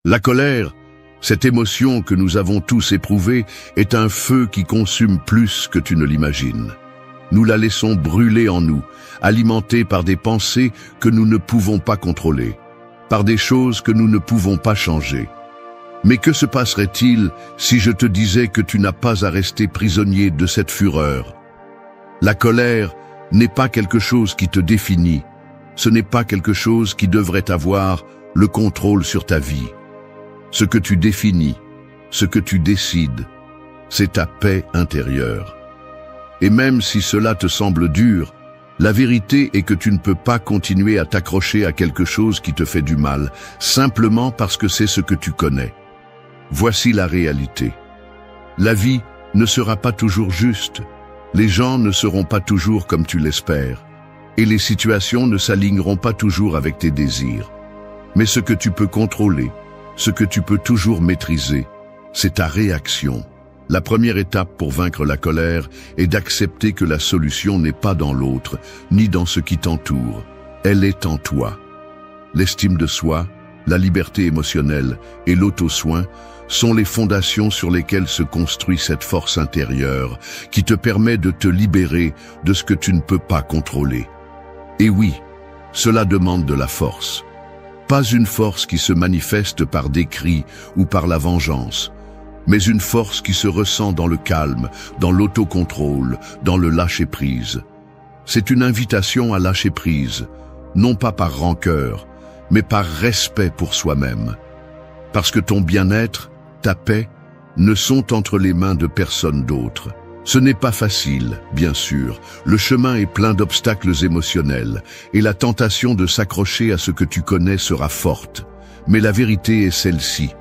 La colère, cette émotion que nous avons tous éprouvée, est un feu qui consume plus que tu ne l'imagines. Nous la laissons brûler en nous, alimentée par des pensées que nous ne pouvons pas contrôler, par des choses que nous ne pouvons pas changer. Mais que se passerait-il si je te disais que tu n'as pas à rester prisonnier de cette fureur? La colère n'est pas quelque chose qui te définit, ce n'est pas quelque chose qui devrait avoir le contrôle sur ta vie. Ce que tu définis, ce que tu décides, c'est ta paix intérieure. Et même si cela te semble dur, la vérité est que tu ne peux pas continuer à t'accrocher à quelque chose qui te fait du mal, simplement parce que c'est ce que tu connais. Voici la réalité. La vie ne sera pas toujours juste, les gens ne seront pas toujours comme tu l'espères, et les situations ne s'aligneront pas toujours avec tes désirs. Mais ce que tu peux contrôler, ce que tu peux toujours maîtriser, c'est ta réaction. La première étape pour vaincre la colère est d'accepter que la solution n'est pas dans l'autre, ni dans ce qui t'entoure. Elle est en toi. L'estime de soi, la liberté émotionnelle et l'auto-soin sont les fondations sur lesquelles se construit cette force intérieure qui te permet de te libérer de ce que tu ne peux pas contrôler. Et oui, cela demande de la force. Pas une force qui se manifeste par des cris ou par la vengeance, mais une force qui se ressent dans le calme, dans l'autocontrôle, dans le lâcher-prise. C'est une invitation à lâcher prise, non pas par rancœur, mais par respect pour soi-même. Parce que ton bien-être, ta paix, ne sont entre les mains de personne d'autre. Ce n'est pas facile, bien sûr. Le chemin est plein d'obstacles émotionnels et la tentation de s'accrocher à ce que tu connais sera forte. Mais la vérité est celle-ci.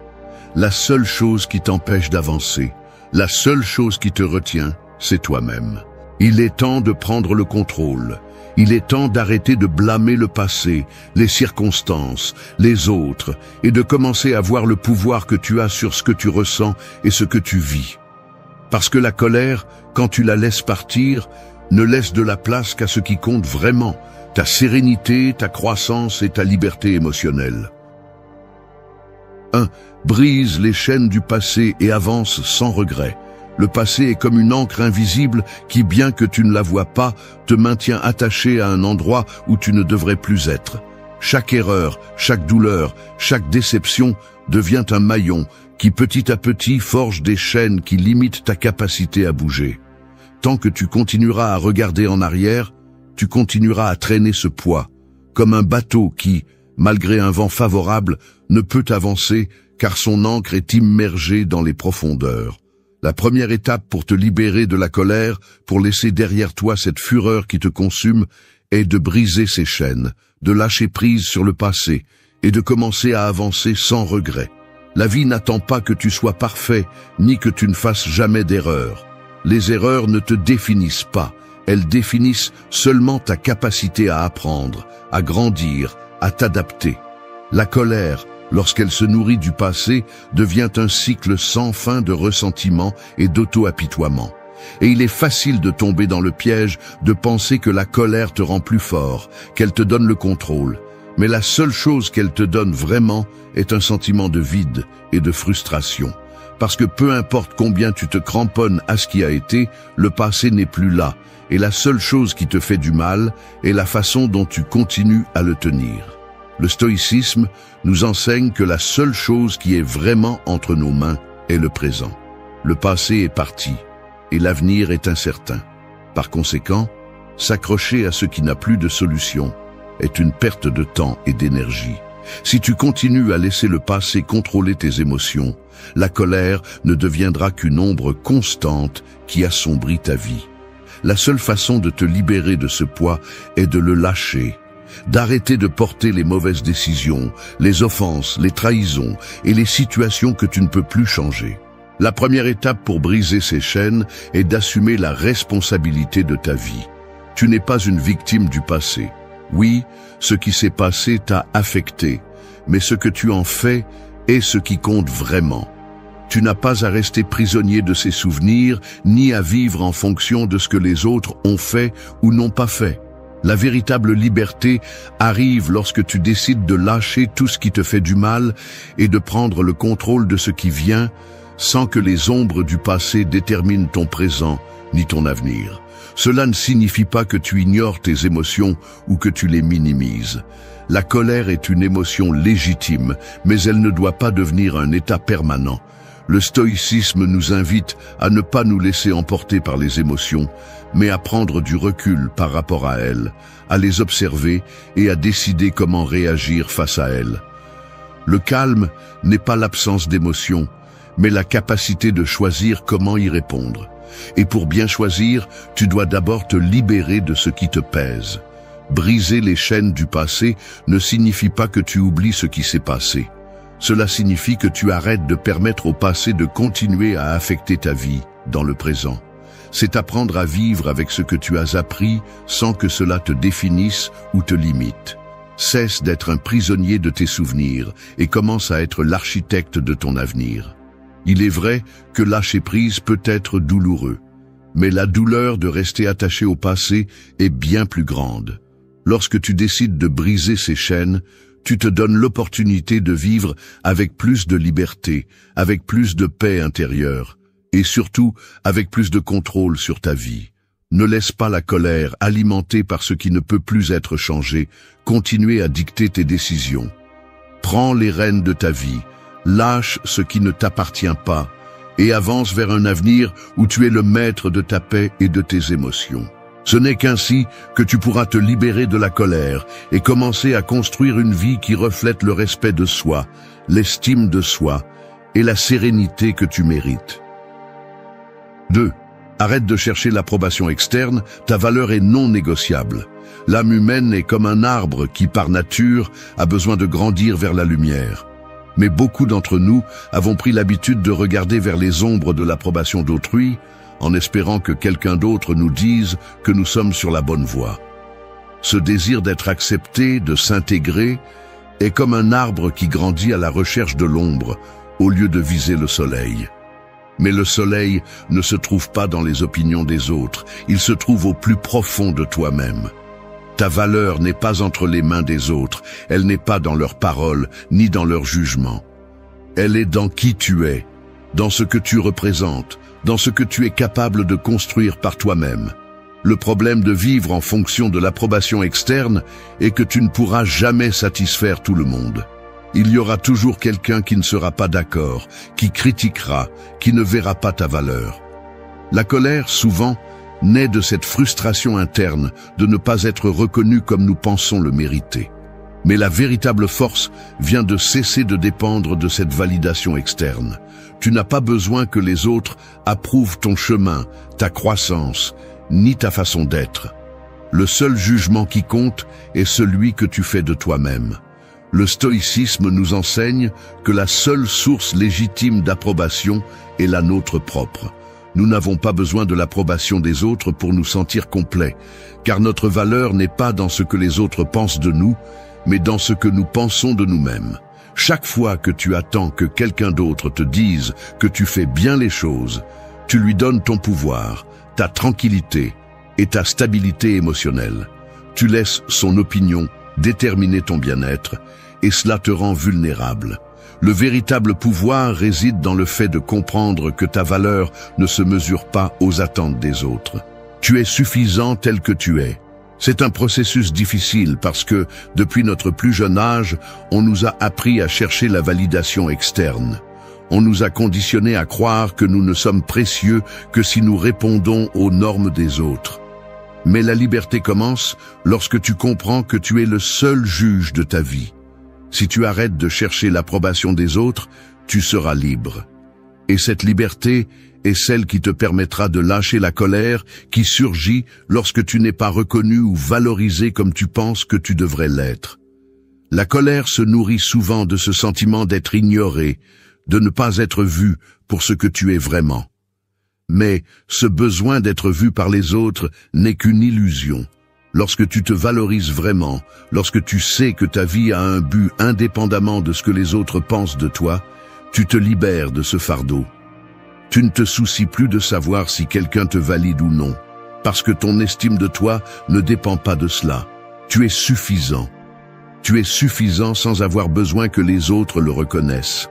La seule chose qui t'empêche d'avancer, la seule chose qui te retient, c'est toi-même. Il est temps de prendre le contrôle. Il est temps d'arrêter de blâmer le passé, les circonstances, les autres, et de commencer à voir le pouvoir que tu as sur ce que tu ressens et ce que tu vis. Parce que la colère, quand tu la laisses partir, ne laisse de la place qu'à ce qui compte vraiment, ta sérénité, ta croissance et ta liberté émotionnelle. 1. Brise les chaînes du passé et avance sans regret. Le passé est comme une encre invisible qui, bien que tu ne la vois pas, te maintient attaché à un endroit où tu ne devrais plus être. Chaque erreur, chaque douleur, chaque déception devient un maillon qui petit à petit forge des chaînes qui limitent ta capacité à bouger. Tant que tu continueras à regarder en arrière, tu continueras à traîner ce poids, comme un bateau qui, malgré un vent favorable, ne peut avancer car son ancre est immergée dans les profondeurs. La première étape pour te libérer de la colère, pour laisser derrière toi cette fureur qui te consume, est de briser ces chaînes, de lâcher prise sur le passé et de commencer à avancer sans regret. La vie n'attend pas que tu sois parfait, ni que tu ne fasses jamais d'erreurs. Les erreurs ne te définissent pas, elles définissent seulement ta capacité à apprendre, à grandir, à t'adapter. La colère, lorsqu'elle se nourrit du passé, devient un cycle sans fin de ressentiment et d'auto-apitoiement. Et il est facile de tomber dans le piège de penser que la colère te rend plus fort, qu'elle te donne le contrôle. Mais la seule chose qu'elle te donne vraiment est un sentiment de vide et de frustration. Parce que peu importe combien tu te cramponnes à ce qui a été, le passé n'est plus là. Et la seule chose qui te fait du mal est la façon dont tu continues à le tenir. Le stoïcisme nous enseigne que la seule chose qui est vraiment entre nos mains est le présent. Le passé est parti et l'avenir est incertain. Par conséquent, s'accrocher à ce qui n'a plus de solution est une perte de temps et d'énergie. Si tu continues à laisser le passé contrôler tes émotions, la colère ne deviendra qu'une ombre constante qui assombrit ta vie. La seule façon de te libérer de ce poids est de le lâcher, d'arrêter de porter les mauvaises décisions, les offenses, les trahisons et les situations que tu ne peux plus changer. La première étape pour briser ces chaînes est d'assumer la responsabilité de ta vie. Tu n'es pas une victime du passé. Oui, ce qui s'est passé t'a affecté, mais ce que tu en fais est ce qui compte vraiment. Tu n'as pas à rester prisonnier de ces souvenirs, ni à vivre en fonction de ce que les autres ont fait ou n'ont pas fait. La véritable liberté arrive lorsque tu décides de lâcher tout ce qui te fait du mal et de prendre le contrôle de ce qui vient sans que les ombres du passé déterminent ton présent ni ton avenir. Cela ne signifie pas que tu ignores tes émotions ou que tu les minimises. La colère est une émotion légitime, mais elle ne doit pas devenir un état permanent. Le stoïcisme nous invite à ne pas nous laisser emporter par les émotions, mais à prendre du recul par rapport à elles, à les observer et à décider comment réagir face à elles. Le calme n'est pas l'absence d'émotions, mais la capacité de choisir comment y répondre. Et pour bien choisir, tu dois d'abord te libérer de ce qui te pèse. Briser les chaînes du passé ne signifie pas que tu oublies ce qui s'est passé. Cela signifie que tu arrêtes de permettre au passé de continuer à affecter ta vie dans le présent. C'est apprendre à vivre avec ce que tu as appris sans que cela te définisse ou te limite. Cesse d'être un prisonnier de tes souvenirs et commence à être l'architecte de ton avenir. Il est vrai que lâcher prise peut être douloureux, mais la douleur de rester attaché au passé est bien plus grande. Lorsque tu décides de briser ces chaînes, tu te donnes l'opportunité de vivre avec plus de liberté, avec plus de paix intérieure, et surtout avec plus de contrôle sur ta vie. Ne laisse pas la colère, alimentée par ce qui ne peut plus être changé, continuer à dicter tes décisions. Prends les rênes de ta vie, lâche ce qui ne t'appartient pas, et avance vers un avenir où tu es le maître de ta paix et de tes émotions. Ce n'est qu'ainsi que tu pourras te libérer de la colère et commencer à construire une vie qui reflète le respect de soi, l'estime de soi et la sérénité que tu mérites. 2. Arrête de chercher l'approbation externe, ta valeur est non négociable. L'âme humaine est comme un arbre qui, par nature, a besoin de grandir vers la lumière. Mais beaucoup d'entre nous avons pris l'habitude de regarder vers les ombres de l'approbation d'autrui, en espérant que quelqu'un d'autre nous dise que nous sommes sur la bonne voie. Ce désir d'être accepté, de s'intégrer, est comme un arbre qui grandit à la recherche de l'ombre, au lieu de viser le soleil. Mais le soleil ne se trouve pas dans les opinions des autres, il se trouve au plus profond de toi-même. Ta valeur n'est pas entre les mains des autres, elle n'est pas dans leurs paroles, ni dans leurs jugements. Elle est dans qui tu es, dans ce que tu représentes, dans ce que tu es capable de construire par toi-même. Le problème de vivre en fonction de l'approbation externe est que tu ne pourras jamais satisfaire tout le monde. Il y aura toujours quelqu'un qui ne sera pas d'accord, qui critiquera, qui ne verra pas ta valeur. La colère, souvent, naît de cette frustration interne de ne pas être reconnu comme nous pensons le mériter. Mais la véritable force vient de cesser de dépendre de cette validation externe. Tu n'as pas besoin que les autres approuvent ton chemin, ta croissance, ni ta façon d'être. Le seul jugement qui compte est celui que tu fais de toi-même. Le stoïcisme nous enseigne que la seule source légitime d'approbation est la nôtre propre. Nous n'avons pas besoin de l'approbation des autres pour nous sentir complets, car notre valeur n'est pas dans ce que les autres pensent de nous, mais dans ce que nous pensons de nous-mêmes. Chaque fois que tu attends que quelqu'un d'autre te dise que tu fais bien les choses, tu lui donnes ton pouvoir, ta tranquillité et ta stabilité émotionnelle. Tu laisses son opinion déterminer ton bien-être, et cela te rend vulnérable. Le véritable pouvoir réside dans le fait de comprendre que ta valeur ne se mesure pas aux attentes des autres. Tu es suffisant tel que tu es. C'est un processus difficile parce que, depuis notre plus jeune âge, on nous a appris à chercher la validation externe. On nous a conditionnés à croire que nous ne sommes précieux que si nous répondons aux normes des autres. Mais la liberté commence lorsque tu comprends que tu es le seul juge de ta vie. Si tu arrêtes de chercher l'approbation des autres, tu seras libre. Et cette liberté est celle qui te permettra de lâcher la colère qui surgit lorsque tu n'es pas reconnu ou valorisé comme tu penses que tu devrais l'être. La colère se nourrit souvent de ce sentiment d'être ignoré, de ne pas être vu pour ce que tu es vraiment. Mais ce besoin d'être vu par les autres n'est qu'une illusion. Lorsque tu te valorises vraiment, lorsque tu sais que ta vie a un but indépendamment de ce que les autres pensent de toi, tu te libères de ce fardeau. Tu ne te soucies plus de savoir si quelqu'un te valide ou non. parce que ton estime de toi ne dépend pas de cela. Tu es suffisant. Tu es suffisant sans avoir besoin que les autres le reconnaissent.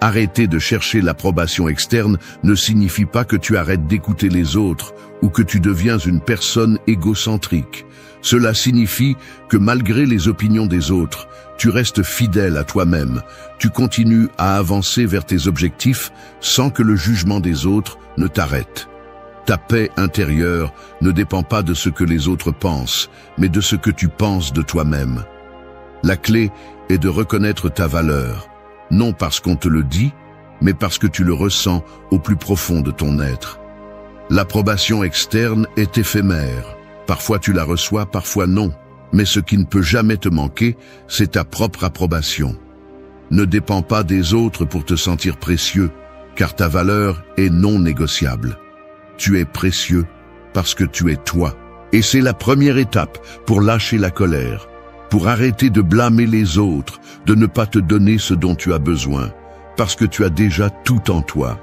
Arrêter de chercher l'approbation externe ne signifie pas que tu arrêtes d'écouter les autres ou que tu deviens une personne égocentrique. Cela signifie que malgré les opinions des autres, tu restes fidèle à toi-même. Tu continues à avancer vers tes objectifs sans que le jugement des autres ne t'arrête. Ta paix intérieure ne dépend pas de ce que les autres pensent, mais de ce que tu penses de toi-même. La clé est de reconnaître ta valeur, non parce qu'on te le dit, mais parce que tu le ressens au plus profond de ton être. L'approbation externe est éphémère. Parfois tu la reçois, parfois non. Mais ce qui ne peut jamais te manquer, c'est ta propre approbation. Ne dépends pas des autres pour te sentir précieux, car ta valeur est non négociable. Tu es précieux parce que tu es toi. Et c'est la première étape pour lâcher la colère, pour arrêter de blâmer les autres, de ne pas te donner ce dont tu as besoin, parce que tu as déjà tout en toi.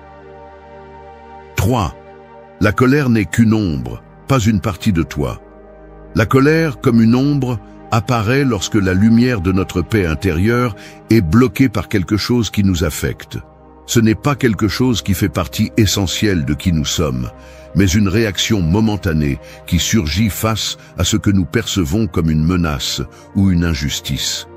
3. La colère n'est qu'une ombre, pas une partie de toi. La colère, comme une ombre, apparaît lorsque la lumière de notre paix intérieure est bloquée par quelque chose qui nous affecte. Ce n'est pas quelque chose qui fait partie essentielle de qui nous sommes, mais une réaction momentanée qui surgit face à ce que nous percevons comme une menace ou une injustice.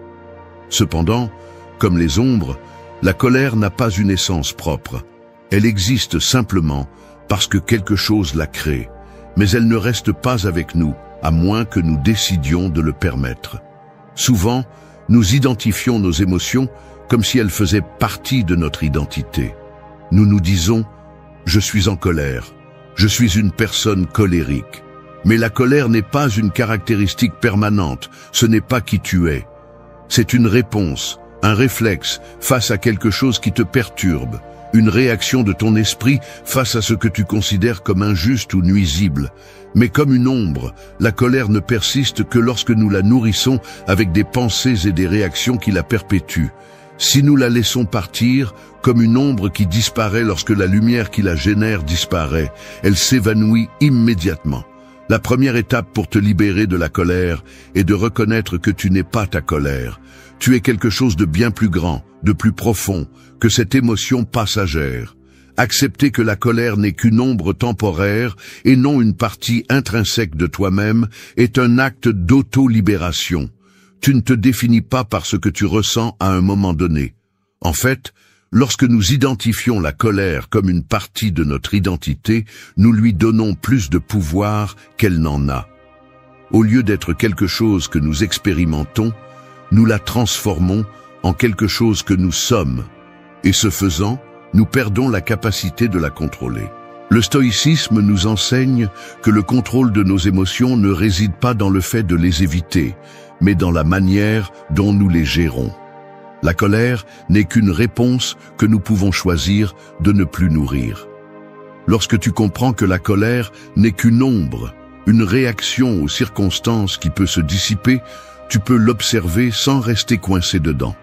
Cependant, comme les ombres, la colère n'a pas une essence propre. Elle existe simplement parce que quelque chose la crée, mais elle ne reste pas avec nous, à moins que nous décidions de le permettre. Souvent, nous identifions nos émotions comme si elles faisaient partie de notre identité. Nous nous disons « je suis en colère »,« je suis une personne colérique ». Mais la colère n'est pas une caractéristique permanente, ce n'est pas qui tu es. C'est une réponse, un réflexe face à quelque chose qui te perturbe, une réaction de ton esprit face à ce que tu considères comme injuste ou nuisible. Mais comme une ombre, la colère ne persiste que lorsque nous la nourrissons avec des pensées et des réactions qui la perpétuent. Si nous la laissons partir, comme une ombre qui disparaît lorsque la lumière qui la génère disparaît, elle s'évanouit immédiatement. La première étape pour te libérer de la colère est de reconnaître que tu n'es pas ta colère. Tu es quelque chose de bien plus grand, de plus profond, que cette émotion passagère. Accepter que la colère n'est qu'une ombre temporaire et non une partie intrinsèque de toi-même est un acte d'auto-libération. Tu ne te définis pas par ce que tu ressens à un moment donné. En fait, lorsque nous identifions la colère comme une partie de notre identité, nous lui donnons plus de pouvoir qu'elle n'en a. Au lieu d'être quelque chose que nous expérimentons, nous la transformons en quelque chose que nous sommes. Et ce faisant, nous perdons la capacité de la contrôler. Le stoïcisme nous enseigne que le contrôle de nos émotions ne réside pas dans le fait de les éviter, mais dans la manière dont nous les gérons. La colère n'est qu'une réponse que nous pouvons choisir de ne plus nourrir. Lorsque tu comprends que la colère n'est qu'une ombre, une réaction aux circonstances qui peut se dissiper, tu peux l'observer sans rester coincé dedans.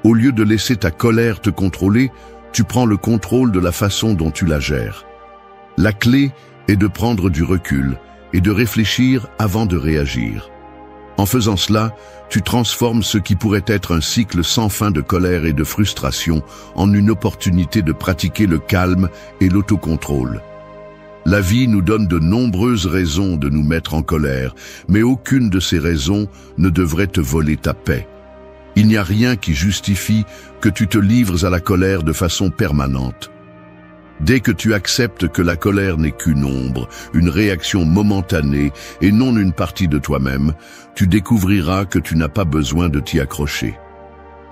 Au lieu de laisser ta colère te contrôler, tu prends le contrôle de la façon dont tu la gères. La clé est de prendre du recul et de réfléchir avant de réagir. En faisant cela, tu transformes ce qui pourrait être un cycle sans fin de colère et de frustration en une opportunité de pratiquer le calme et l'autocontrôle. La vie nous donne de nombreuses raisons de nous mettre en colère, mais aucune de ces raisons ne devrait te voler ta paix. Il n'y a rien qui justifie que tu te livres à la colère de façon permanente. Dès que tu acceptes que la colère n'est qu'une ombre, une réaction momentanée et non une partie de toi-même, tu découvriras que tu n'as pas besoin de t'y accrocher.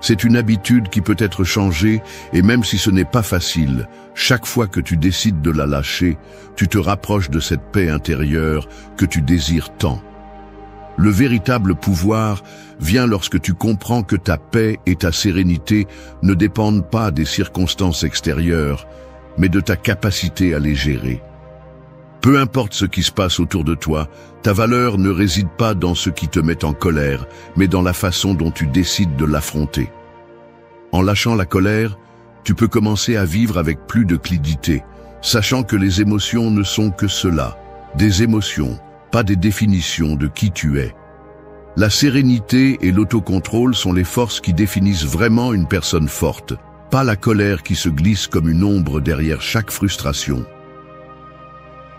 C'est une habitude qui peut être changée et même si ce n'est pas facile, chaque fois que tu décides de la lâcher, tu te rapproches de cette paix intérieure que tu désires tant. Le véritable pouvoir vient lorsque tu comprends que ta paix et ta sérénité ne dépendent pas des circonstances extérieures, mais de ta capacité à les gérer. Peu importe ce qui se passe autour de toi, ta valeur ne réside pas dans ce qui te met en colère, mais dans la façon dont tu décides de l'affronter. En lâchant la colère, tu peux commencer à vivre avec plus de fluidité, sachant que les émotions ne sont que cela, des émotions, pas des définitions de qui tu es. La sérénité et l'autocontrôle sont les forces qui définissent vraiment une personne forte, pas la colère qui se glisse comme une ombre derrière chaque frustration.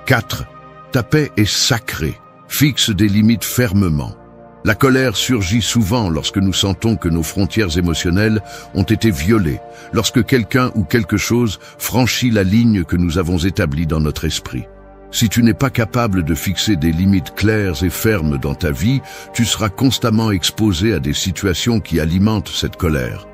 4. Ta paix est sacrée. Fixe des limites fermement. La colère surgit souvent lorsque nous sentons que nos frontières émotionnelles ont été violées, lorsque quelqu'un ou quelque chose franchit la ligne que nous avons établie dans notre esprit. Si tu n'es pas capable de fixer des limites claires et fermes dans ta vie, tu seras constamment exposé à des situations qui alimentent cette colère.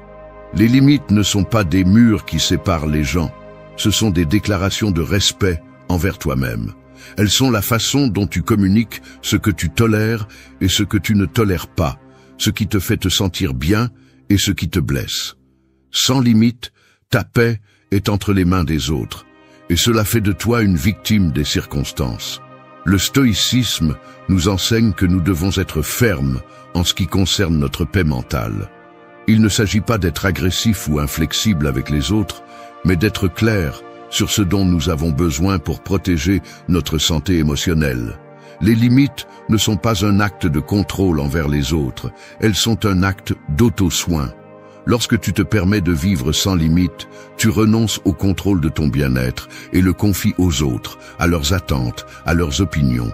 Les limites ne sont pas des murs qui séparent les gens, ce sont des déclarations de respect envers toi-même. Elles sont la façon dont tu communiques ce que tu tolères et ce que tu ne tolères pas, ce qui te fait te sentir bien et ce qui te blesse. Sans limite, ta paix est entre les mains des autres, et cela fait de toi une victime des circonstances. Le stoïcisme nous enseigne que nous devons être fermes en ce qui concerne notre paix mentale. Il ne s'agit pas d'être agressif ou inflexible avec les autres, mais d'être clair sur ce dont nous avons besoin pour protéger notre santé émotionnelle. Les limites ne sont pas un acte de contrôle envers les autres, elles sont un acte d'auto-soin. Lorsque tu te permets de vivre sans limite, tu renonces au contrôle de ton bien-être et le confies aux autres, à leurs attentes, à leurs opinions.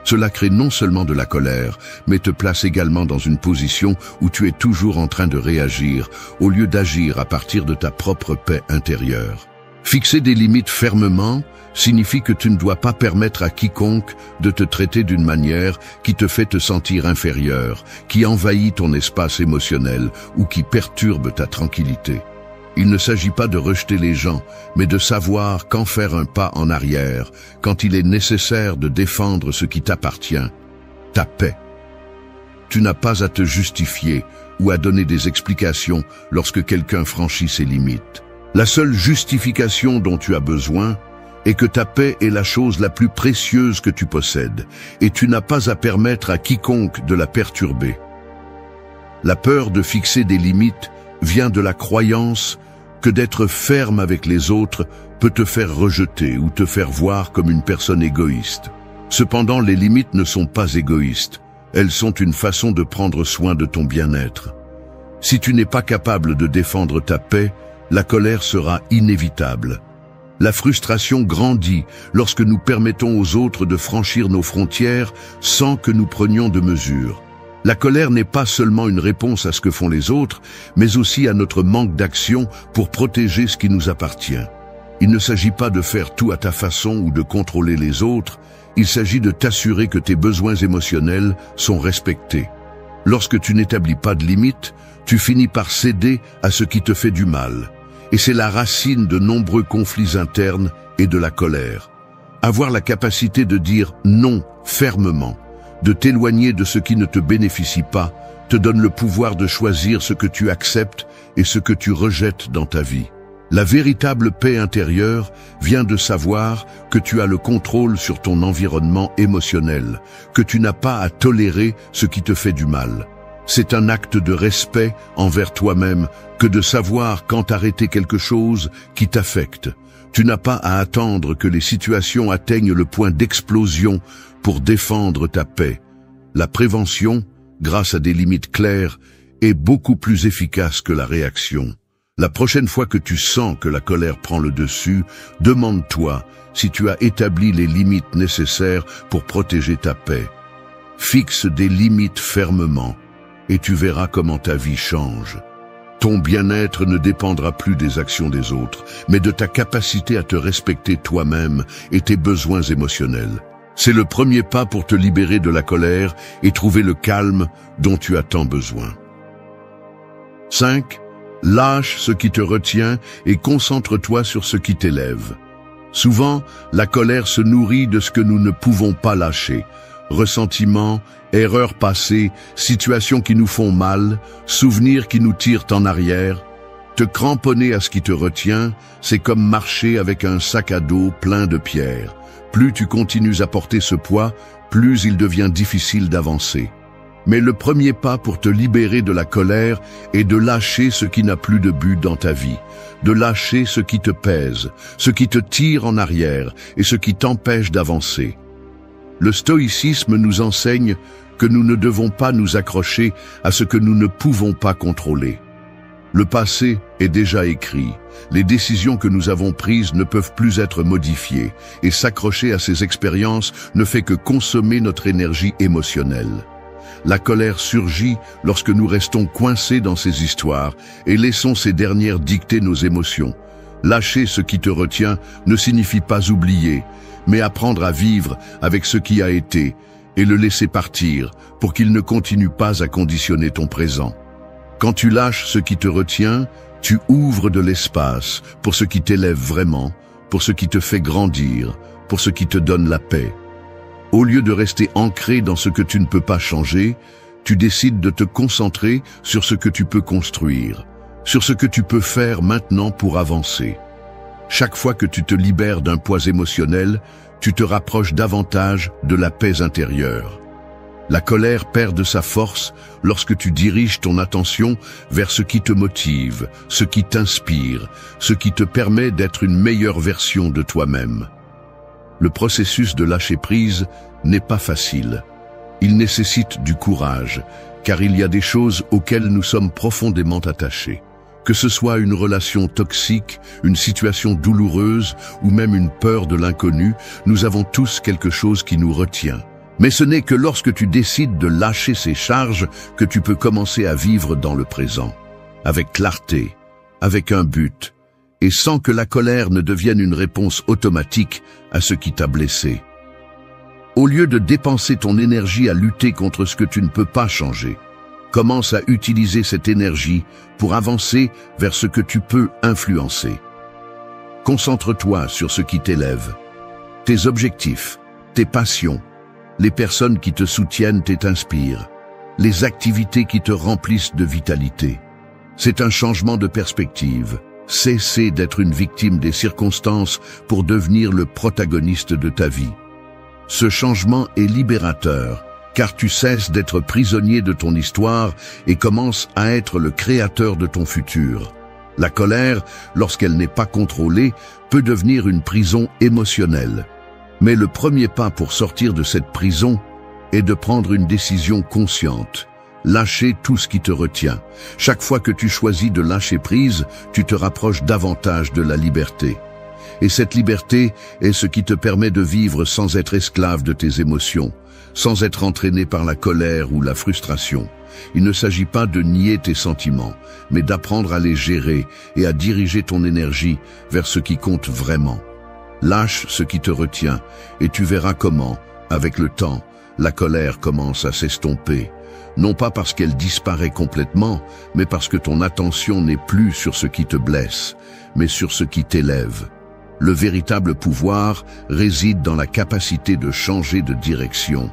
Cela crée non seulement de la colère, mais te place également dans une position où tu es toujours en train de réagir, au lieu d'agir à partir de ta propre paix intérieure. Fixer des limites fermement signifie que tu ne dois pas permettre à quiconque de te traiter d'une manière qui te fait te sentir inférieur, qui envahit ton espace émotionnel ou qui perturbe ta tranquillité. Il ne s'agit pas de rejeter les gens, mais de savoir quand faire un pas en arrière, quand il est nécessaire de défendre ce qui t'appartient, ta paix. Tu n'as pas à te justifier ou à donner des explications lorsque quelqu'un franchit ses limites. La seule justification dont tu as besoin est que ta paix est la chose la plus précieuse que tu possèdes, et tu n'as pas à permettre à quiconque de la perturber. La peur de fixer des limites vient de la croyance que d'être ferme avec les autres peut te faire rejeter ou te faire voir comme une personne égoïste. Cependant, les limites ne sont pas égoïstes, elles sont une façon de prendre soin de ton bien-être. Si tu n'es pas capable de défendre ta paix, la colère sera inévitable. La frustration grandit lorsque nous permettons aux autres de franchir nos frontières sans que nous prenions de mesures. La colère n'est pas seulement une réponse à ce que font les autres, mais aussi à notre manque d'action pour protéger ce qui nous appartient. Il ne s'agit pas de faire tout à ta façon ou de contrôler les autres, il s'agit de t'assurer que tes besoins émotionnels sont respectés. Lorsque tu n'établis pas de limites, tu finis par céder à ce qui te fait du mal. Et c'est la racine de nombreux conflits internes et de la colère. Avoir la capacité de dire non fermement, de t'éloigner de ce qui ne te bénéficie pas, te donne le pouvoir de choisir ce que tu acceptes et ce que tu rejettes dans ta vie. La véritable paix intérieure vient de savoir que tu as le contrôle sur ton environnement émotionnel, que tu n'as pas à tolérer ce qui te fait du mal. C'est un acte de respect envers toi-même que de savoir quand arrêter quelque chose qui t'affecte. Tu n'as pas à attendre que les situations atteignent le point d'explosion pour défendre ta paix. La prévention, grâce à des limites claires, est beaucoup plus efficace que la réaction. La prochaine fois que tu sens que la colère prend le dessus, demande-toi si tu as établi les limites nécessaires pour protéger ta paix. Fixe des limites fermement et tu verras comment ta vie change. Ton bien-être ne dépendra plus des actions des autres, mais de ta capacité à te respecter toi-même et tes besoins émotionnels. C'est le premier pas pour te libérer de la colère et trouver le calme dont tu as tant besoin. 5. Lâche ce qui te retient et concentre-toi sur ce qui t'élève. Souvent, la colère se nourrit de ce que nous ne pouvons pas lâcher. Ressentiments, erreurs passées, situations qui nous font mal, souvenirs qui nous tirent en arrière. Te cramponner à ce qui te retient, c'est comme marcher avec un sac à dos plein de pierres. Plus tu continues à porter ce poids, plus il devient difficile d'avancer. Mais le premier pas pour te libérer de la colère est de lâcher ce qui n'a plus de but dans ta vie, de lâcher ce qui te pèse, ce qui te tire en arrière et ce qui t'empêche d'avancer. Le stoïcisme nous enseigne que nous ne devons pas nous accrocher à ce que nous ne pouvons pas contrôler. Le passé est déjà écrit. Les décisions que nous avons prises ne peuvent plus être modifiées, et s'accrocher à ces expériences ne fait que consommer notre énergie émotionnelle. La colère surgit lorsque nous restons coincés dans ces histoires et laissons ces dernières dicter nos émotions. Lâcher ce qui te retient ne signifie pas oublier, mais apprendre à vivre avec ce qui a été et le laisser partir pour qu'il ne continue pas à conditionner ton présent. Quand tu lâches ce qui te retient, tu ouvres de l'espace pour ce qui t'élève vraiment, pour ce qui te fait grandir, pour ce qui te donne la paix. Au lieu de rester ancré dans ce que tu ne peux pas changer, tu décides de te concentrer sur ce que tu peux construire, sur ce que tu peux faire maintenant pour avancer. Chaque fois que tu te libères d'un poids émotionnel, tu te rapproches davantage de la paix intérieure. La colère perd de sa force lorsque tu diriges ton attention vers ce qui te motive, ce qui t'inspire, ce qui te permet d'être une meilleure version de toi-même. Le processus de lâcher prise n'est pas facile. Il nécessite du courage, car il y a des choses auxquelles nous sommes profondément attachés. Que ce soit une relation toxique, une situation douloureuse ou même une peur de l'inconnu, nous avons tous quelque chose qui nous retient. Mais ce n'est que lorsque tu décides de lâcher ces charges que tu peux commencer à vivre dans le présent, avec clarté, avec un but, et sans que la colère ne devienne une réponse automatique à ce qui t'a blessé. Au lieu de dépenser ton énergie à lutter contre ce que tu ne peux pas changer, commence à utiliser cette énergie pour avancer vers ce que tu peux influencer. Concentre-toi sur ce qui t'élève, tes objectifs, tes passions, les personnes qui te soutiennent et t'inspirent, les activités qui te remplissent de vitalité. C'est un changement de perspective. Cesser d'être une victime des circonstances pour devenir le protagoniste de ta vie. Ce changement est libérateur, car tu cesses d'être prisonnier de ton histoire et commences à être le créateur de ton futur. La colère, lorsqu'elle n'est pas contrôlée, peut devenir une prison émotionnelle. Mais le premier pas pour sortir de cette prison est de prendre une décision consciente. Lâcher tout ce qui te retient. Chaque fois que tu choisis de lâcher prise, tu te rapproches davantage de la liberté. Et cette liberté est ce qui te permet de vivre sans être esclave de tes émotions, sans être entraîné par la colère ou la frustration. Il ne s'agit pas de nier tes sentiments, mais d'apprendre à les gérer et à diriger ton énergie vers ce qui compte vraiment. Lâche ce qui te retient et tu verras comment, avec le temps, la colère commence à s'estomper. Non pas parce qu'elle disparaît complètement, mais parce que ton attention n'est plus sur ce qui te blesse, mais sur ce qui t'élève. Le véritable pouvoir réside dans la capacité de changer de direction,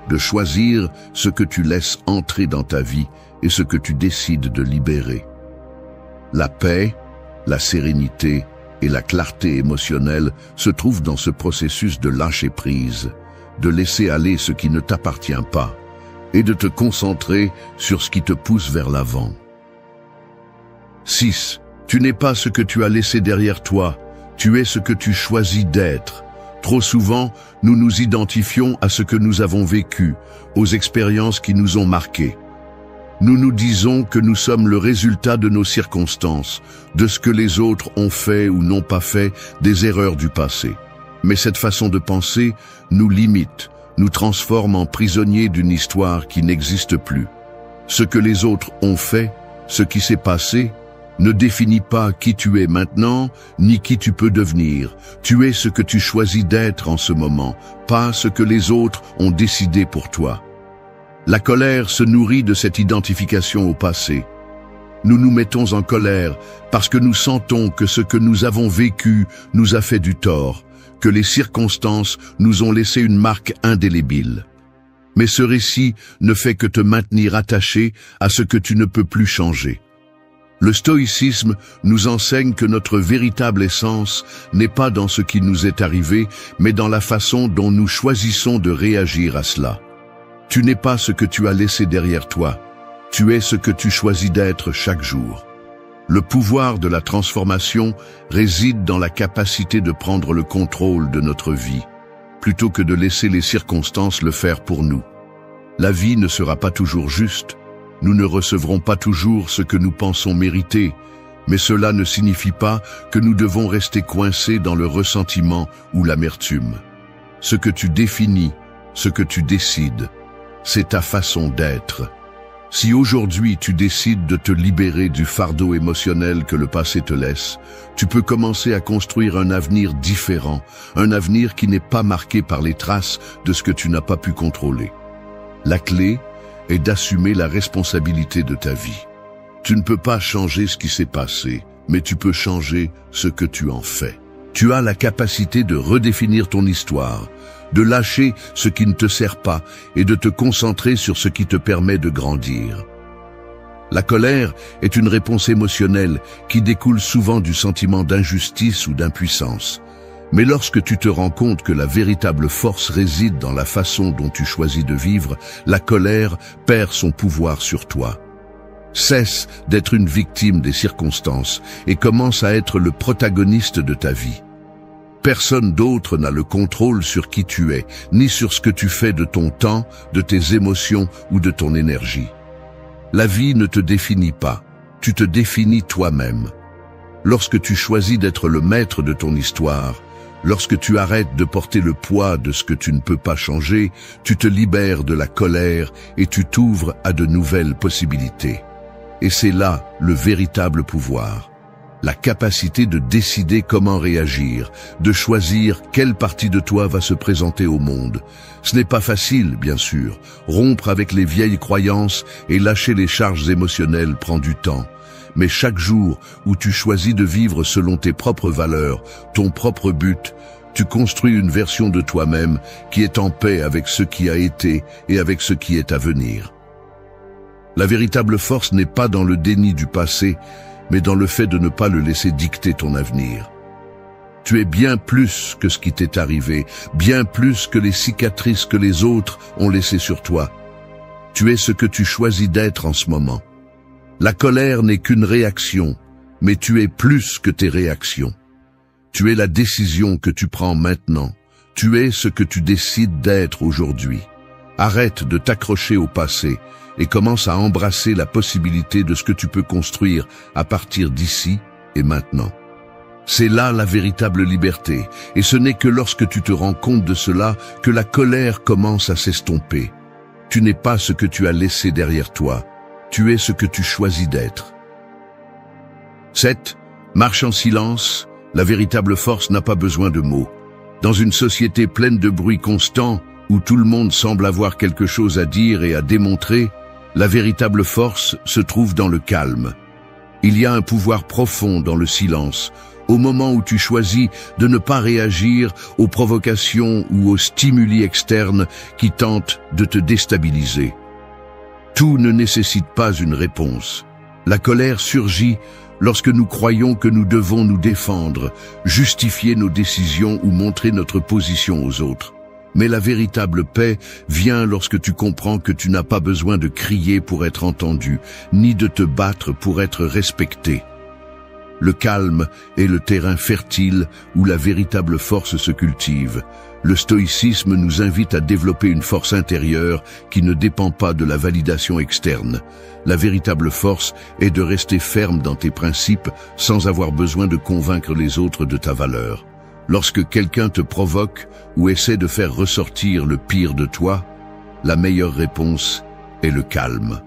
de choisir ce que tu laisses entrer dans ta vie et ce que tu décides de libérer. La paix, la sérénité et la clarté émotionnelle se trouvent dans ce processus de lâcher prise, de laisser aller ce qui ne t'appartient pas, et de te concentrer sur ce qui te pousse vers l'avant. 6. Tu n'es pas ce que tu as laissé derrière toi, tu es ce que tu choisis d'être. Trop souvent, nous nous identifions à ce que nous avons vécu, aux expériences qui nous ont marqués. Nous nous disons que nous sommes le résultat de nos circonstances, de ce que les autres ont fait ou n'ont pas fait, des erreurs du passé. Mais cette façon de penser nous limite, nous transforme en prisonniers d'une histoire qui n'existe plus. Ce que les autres ont fait, ce qui s'est passé, ne définit pas qui tu es maintenant, ni qui tu peux devenir. Tu es ce que tu choisis d'être en ce moment, pas ce que les autres ont décidé pour toi. La colère se nourrit de cette identification au passé. Nous nous mettons en colère parce que nous sentons que ce que nous avons vécu nous a fait du tort, que les circonstances nous ont laissé une marque indélébile. Mais ce récit ne fait que te maintenir attaché à ce que tu ne peux plus changer. Le stoïcisme nous enseigne que notre véritable essence n'est pas dans ce qui nous est arrivé, mais dans la façon dont nous choisissons de réagir à cela. Tu n'es pas ce que tu as laissé derrière toi, tu es ce que tu choisis d'être chaque jour. Le pouvoir de la transformation réside dans la capacité de prendre le contrôle de notre vie. plutôt que de laisser les circonstances le faire pour nous. La vie ne sera pas toujours juste, nous ne recevrons pas toujours ce que nous pensons mériter, mais cela ne signifie pas que nous devons rester coincés dans le ressentiment ou l'amertume. Ce que tu définis, ce que tu décides, c'est ta façon d'être. Si aujourd'hui tu décides de te libérer du fardeau émotionnel que le passé te laisse, tu peux commencer à construire un avenir différent, un avenir qui n'est pas marqué par les traces de ce que tu n'as pas pu contrôler. La clé est d'assumer la responsabilité de ta vie. Tu ne peux pas changer ce qui s'est passé, mais tu peux changer ce que tu en fais. Tu as la capacité de redéfinir ton histoire, de lâcher ce qui ne te sert pas et de te concentrer sur ce qui te permet de grandir. La colère est une réponse émotionnelle qui découle souvent du sentiment d'injustice ou d'impuissance. Mais lorsque tu te rends compte que la véritable force réside dans la façon dont tu choisis de vivre, la colère perd son pouvoir sur toi. Cesse d'être une victime des circonstances et commence à être le protagoniste de ta vie. Personne d'autre n'a le contrôle sur qui tu es, ni sur ce que tu fais de ton temps, de tes émotions ou de ton énergie. La vie ne te définit pas, tu te définis toi-même. Lorsque tu choisis d'être le maître de ton histoire, lorsque tu arrêtes de porter le poids de ce que tu ne peux pas changer, tu te libères de la colère et tu t'ouvres à de nouvelles possibilités. Et c'est là le véritable pouvoir. La capacité de décider comment réagir, de choisir quelle partie de toi va se présenter au monde. Ce n'est pas facile, bien sûr. Rompre avec les vieilles croyances et lâcher les charges émotionnelles prend du temps. Mais chaque jour où tu choisis de vivre selon tes propres valeurs, ton propre but, tu construis une version de toi-même qui est en paix avec ce qui a été et avec ce qui est à venir. La véritable force n'est pas dans le déni du passé, mais dans le fait de ne pas le laisser dicter ton avenir. Tu es bien plus que ce qui t'est arrivé, bien plus que les cicatrices que les autres ont laissées sur toi. Tu es ce que tu choisis d'être en ce moment. La colère n'est qu'une réaction, mais tu es plus que tes réactions. Tu es la décision que tu prends maintenant. Tu es ce que tu décides d'être aujourd'hui. Arrête de t'accrocher au passé et commence à embrasser la possibilité de ce que tu peux construire à partir d'ici et maintenant. C'est là la véritable liberté, et ce n'est que lorsque tu te rends compte de cela que la colère commence à s'estomper. Tu n'es pas ce que tu as laissé derrière toi, tu es ce que tu choisis d'être. 7. Marche en silence, la véritable force n'a pas besoin de mots. Dans une société pleine de bruit constant, où tout le monde semble avoir quelque chose à dire et à démontrer, la véritable force se trouve dans le calme. Il y a un pouvoir profond dans le silence, au moment où tu choisis de ne pas réagir aux provocations ou aux stimuli externes qui tentent de te déstabiliser. Tout ne nécessite pas une réponse. La colère surgit lorsque nous croyons que nous devons nous défendre, justifier nos décisions ou montrer notre position aux autres. Mais la véritable paix vient lorsque tu comprends que tu n'as pas besoin de crier pour être entendu, ni de te battre pour être respecté. Le calme est le terrain fertile où la véritable force se cultive. Le stoïcisme nous invite à développer une force intérieure qui ne dépend pas de la validation externe. La véritable force est de rester ferme dans tes principes sans avoir besoin de convaincre les autres de ta valeur. Lorsque quelqu'un te provoque ou essaie de faire ressortir le pire de toi, la meilleure réponse est le calme.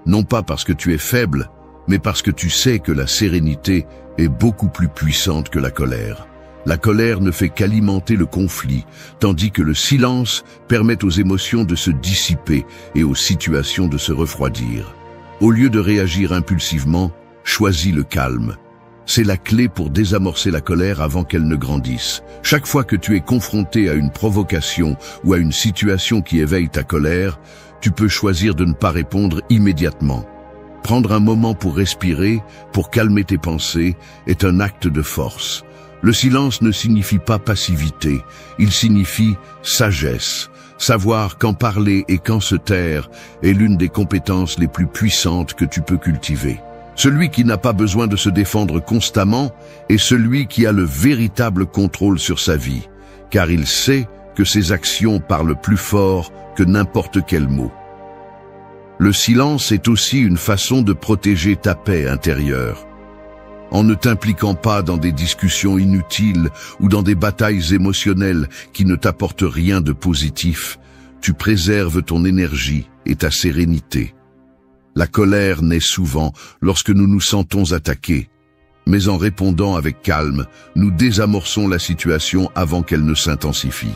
Non pas parce que tu es faible, mais parce que tu sais que la sérénité est beaucoup plus puissante que la colère. La colère ne fait qu'alimenter le conflit, tandis que le silence permet aux émotions de se dissiper et aux situations de se refroidir. Au lieu de réagir impulsivement, choisis le calme. C'est la clé pour désamorcer la colère avant qu'elle ne grandisse. Chaque fois que tu es confronté à une provocation ou à une situation qui éveille ta colère, tu peux choisir de ne pas répondre immédiatement. Prendre un moment pour respirer, pour calmer tes pensées, est un acte de force. Le silence ne signifie pas passivité, il signifie sagesse. Savoir quand parler et quand se taire est l'une des compétences les plus puissantes que tu peux cultiver. Celui qui n'a pas besoin de se défendre constamment est celui qui a le véritable contrôle sur sa vie, car il sait que ses actions parlent plus fort que n'importe quel mot. Le silence est aussi une façon de protéger ta paix intérieure. En ne t'impliquant pas dans des discussions inutiles ou dans des batailles émotionnelles qui ne t'apportent rien de positif, tu préserves ton énergie et ta sérénité. La colère naît souvent lorsque nous nous sentons attaqués, mais en répondant avec calme, nous désamorçons la situation avant qu'elle ne s'intensifie.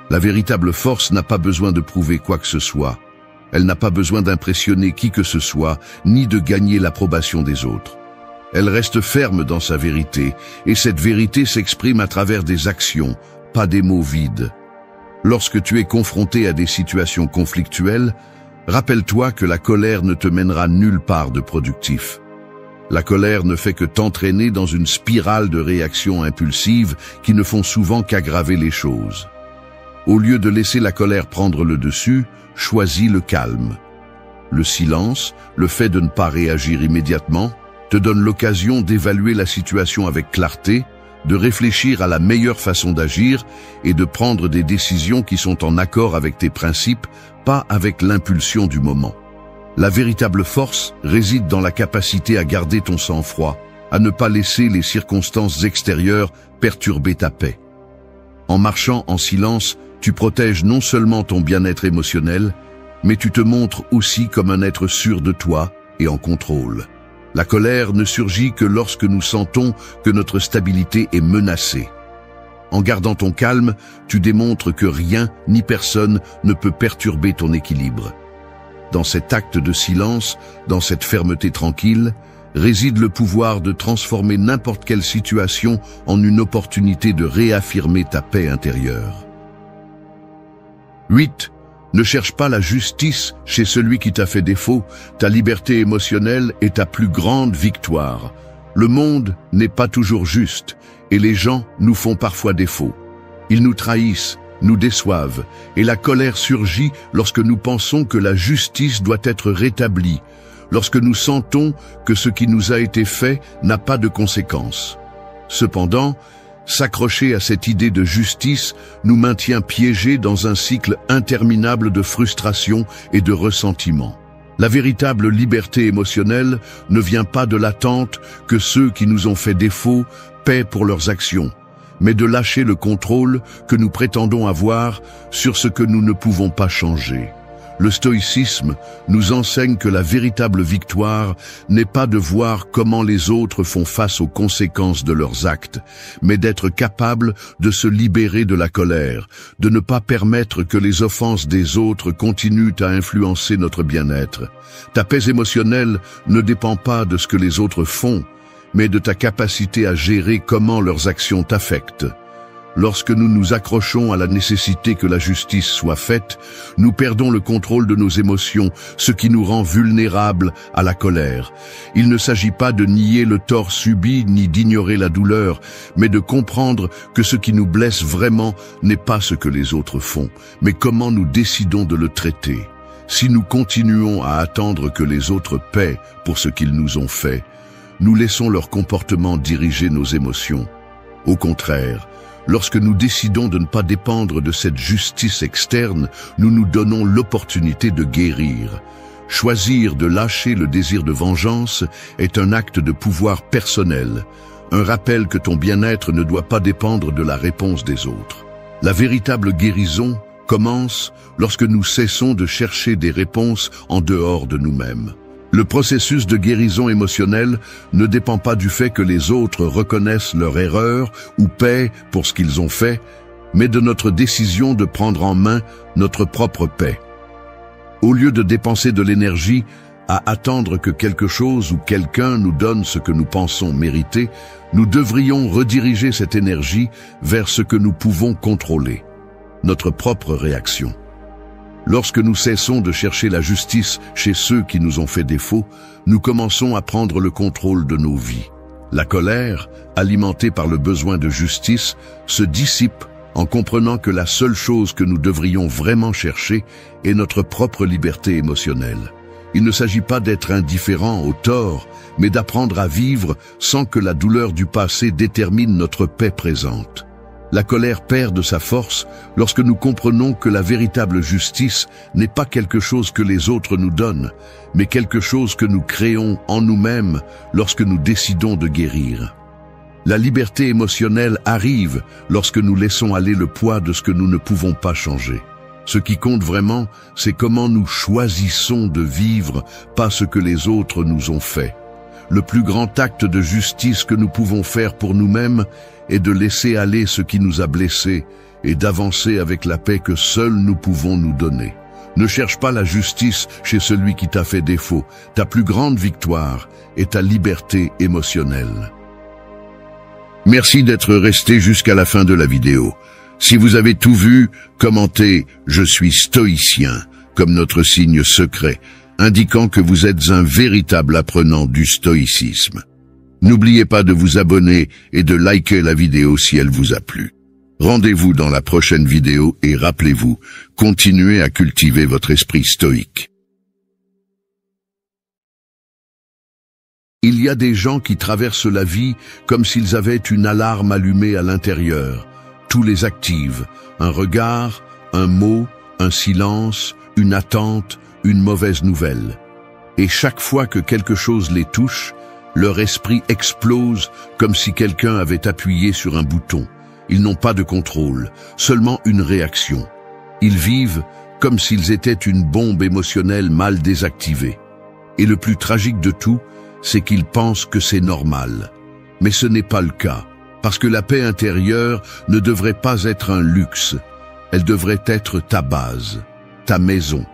La véritable force n'a pas besoin de prouver quoi que ce soit. Elle n'a pas besoin d'impressionner qui que ce soit, ni de gagner l'approbation des autres. Elle reste ferme dans sa vérité, et cette vérité s'exprime à travers des actions, pas des mots vides. Lorsque tu es confronté à des situations conflictuelles, rappelle-toi que la colère ne te mènera nulle part de productif. La colère ne fait que t'entraîner dans une spirale de réactions impulsives qui ne font souvent qu'aggraver les choses. Au lieu de laisser la colère prendre le dessus, choisis le calme. Le silence, le fait de ne pas réagir immédiatement, te donne l'occasion d'évaluer la situation avec clarté, de réfléchir à la meilleure façon d'agir et de prendre des décisions qui sont en accord avec tes principes, pas avec l'impulsion du moment. La véritable force réside dans la capacité à garder ton sang-froid, à ne pas laisser les circonstances extérieures perturber ta paix. En marchant en silence, tu protèges non seulement ton bien-être émotionnel, mais tu te montres aussi comme un être sûr de toi et en contrôle. La colère ne surgit que lorsque nous sentons que notre stabilité est menacée. En gardant ton calme, tu démontres que rien ni personne ne peut perturber ton équilibre. Dans cet acte de silence, dans cette fermeté tranquille, réside le pouvoir de transformer n'importe quelle situation en une opportunité de réaffirmer ta paix intérieure. 8. Ne cherche pas la justice chez celui qui t'a fait défaut. Ta liberté émotionnelle est ta plus grande victoire. Le monde n'est pas toujours juste et les gens nous font parfois défaut. Ils nous trahissent, nous déçoivent et la colère surgit lorsque nous pensons que la justice doit être rétablie, lorsque nous sentons que ce qui nous a été fait n'a pas de conséquences. Cependant, s'accrocher à cette idée de justice nous maintient piégés dans un cycle interminable de frustration et de ressentiment. La véritable liberté émotionnelle ne vient pas de l'attente que ceux qui nous ont fait défaut paient pour leurs actions, mais de lâcher le contrôle que nous prétendons avoir sur ce que nous ne pouvons pas changer. Le stoïcisme nous enseigne que la véritable victoire n'est pas de voir comment les autres font face aux conséquences de leurs actes, mais d'être capable de se libérer de la colère, de ne pas permettre que les offenses des autres continuent à influencer notre bien-être. Ta paix émotionnelle ne dépend pas de ce que les autres font, mais de ta capacité à gérer comment leurs actions t'affectent. Lorsque nous nous accrochons à la nécessité que la justice soit faite, nous perdons le contrôle de nos émotions, ce qui nous rend vulnérables à la colère. Il ne s'agit pas de nier le tort subi ni d'ignorer la douleur, mais de comprendre que ce qui nous blesse vraiment n'est pas ce que les autres font, mais comment nous décidons de le traiter. Si nous continuons à attendre que les autres paient pour ce qu'ils nous ont fait, nous laissons leur comportement diriger nos émotions. Au contraire, lorsque nous décidons de ne pas dépendre de cette justice externe, nous nous donnons l'opportunité de guérir. Choisir de lâcher le désir de vengeance est un acte de pouvoir personnel, un rappel que ton bien-être ne doit pas dépendre de la réponse des autres. La véritable guérison commence lorsque nous cessons de chercher des réponses en dehors de nous-mêmes. Le processus de guérison émotionnelle ne dépend pas du fait que les autres reconnaissent leur erreur ou paient pour ce qu'ils ont fait, mais de notre décision de prendre en main notre propre paix. Au lieu de dépenser de l'énergie à attendre que quelque chose ou quelqu'un nous donne ce que nous pensons mériter, nous devrions rediriger cette énergie vers ce que nous pouvons contrôler, notre propre réaction. Lorsque nous cessons de chercher la justice chez ceux qui nous ont fait défaut, nous commençons à prendre le contrôle de nos vies. La colère, alimentée par le besoin de justice, se dissipe en comprenant que la seule chose que nous devrions vraiment chercher est notre propre liberté émotionnelle. Il ne s'agit pas d'être indifférent au tort, mais d'apprendre à vivre sans que la douleur du passé détermine notre paix présente. La colère perd de sa force lorsque nous comprenons que la véritable justice n'est pas quelque chose que les autres nous donnent, mais quelque chose que nous créons en nous-mêmes lorsque nous décidons de guérir. La liberté émotionnelle arrive lorsque nous laissons aller le poids de ce que nous ne pouvons pas changer. Ce qui compte vraiment, c'est comment nous choisissons de vivre, pas ce que les autres nous ont fait. Le plus grand acte de justice que nous pouvons faire pour nous-mêmes est de laisser aller ce qui nous a blessés et d'avancer avec la paix que seuls nous pouvons nous donner. Ne cherche pas la justice chez celui qui t'a fait défaut. Ta plus grande victoire est ta liberté émotionnelle. Merci d'être resté jusqu'à la fin de la vidéo. Si vous avez tout vu, commentez « Je suis stoïcien » comme notre signe secret, indiquant que vous êtes un véritable apprenant du stoïcisme. N'oubliez pas de vous abonner et de liker la vidéo si elle vous a plu. Rendez-vous dans la prochaine vidéo et rappelez-vous, continuez à cultiver votre esprit stoïque. Il y a des gens qui traversent la vie comme s'ils avaient une alarme allumée à l'intérieur. Tout les active, un regard, un mot, un silence, une attente, une mauvaise nouvelle. Et chaque fois que quelque chose les touche, leur esprit explose comme si quelqu'un avait appuyé sur un bouton. Ils n'ont pas de contrôle, seulement une réaction. Ils vivent comme s'ils étaient une bombe émotionnelle mal désactivée. Et le plus tragique de tout, c'est qu'ils pensent que c'est normal. Mais ce n'est pas le cas. Parce que la paix intérieure ne devrait pas être un luxe, elle devrait être ta base, ta maison.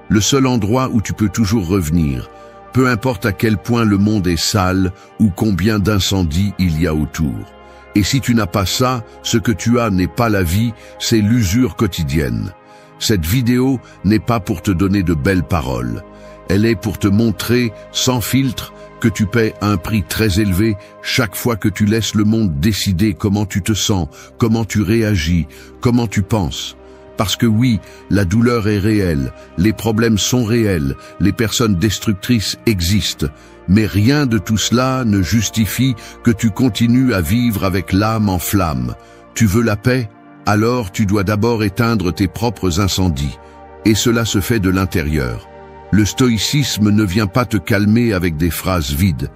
Le seul endroit où tu peux toujours revenir, peu importe à quel point le monde est sale ou combien d'incendies il y a autour. Et si tu n'as pas ça, ce que tu as n'est pas la vie, c'est l'usure quotidienne. Cette vidéo n'est pas pour te donner de belles paroles, elle est pour te montrer, sans filtre, que tu paies un prix très élevé chaque fois que tu laisses le monde décider comment tu te sens, comment tu réagis, comment tu penses. Parce que oui, la douleur est réelle, les problèmes sont réels, les personnes destructrices existent, mais rien de tout cela ne justifie que tu continues à vivre avec l'âme en flamme. Tu veux la paix? Alors tu dois d'abord éteindre tes propres incendies, et cela se fait de l'intérieur. Le stoïcisme ne vient pas te calmer avec des phrases vides.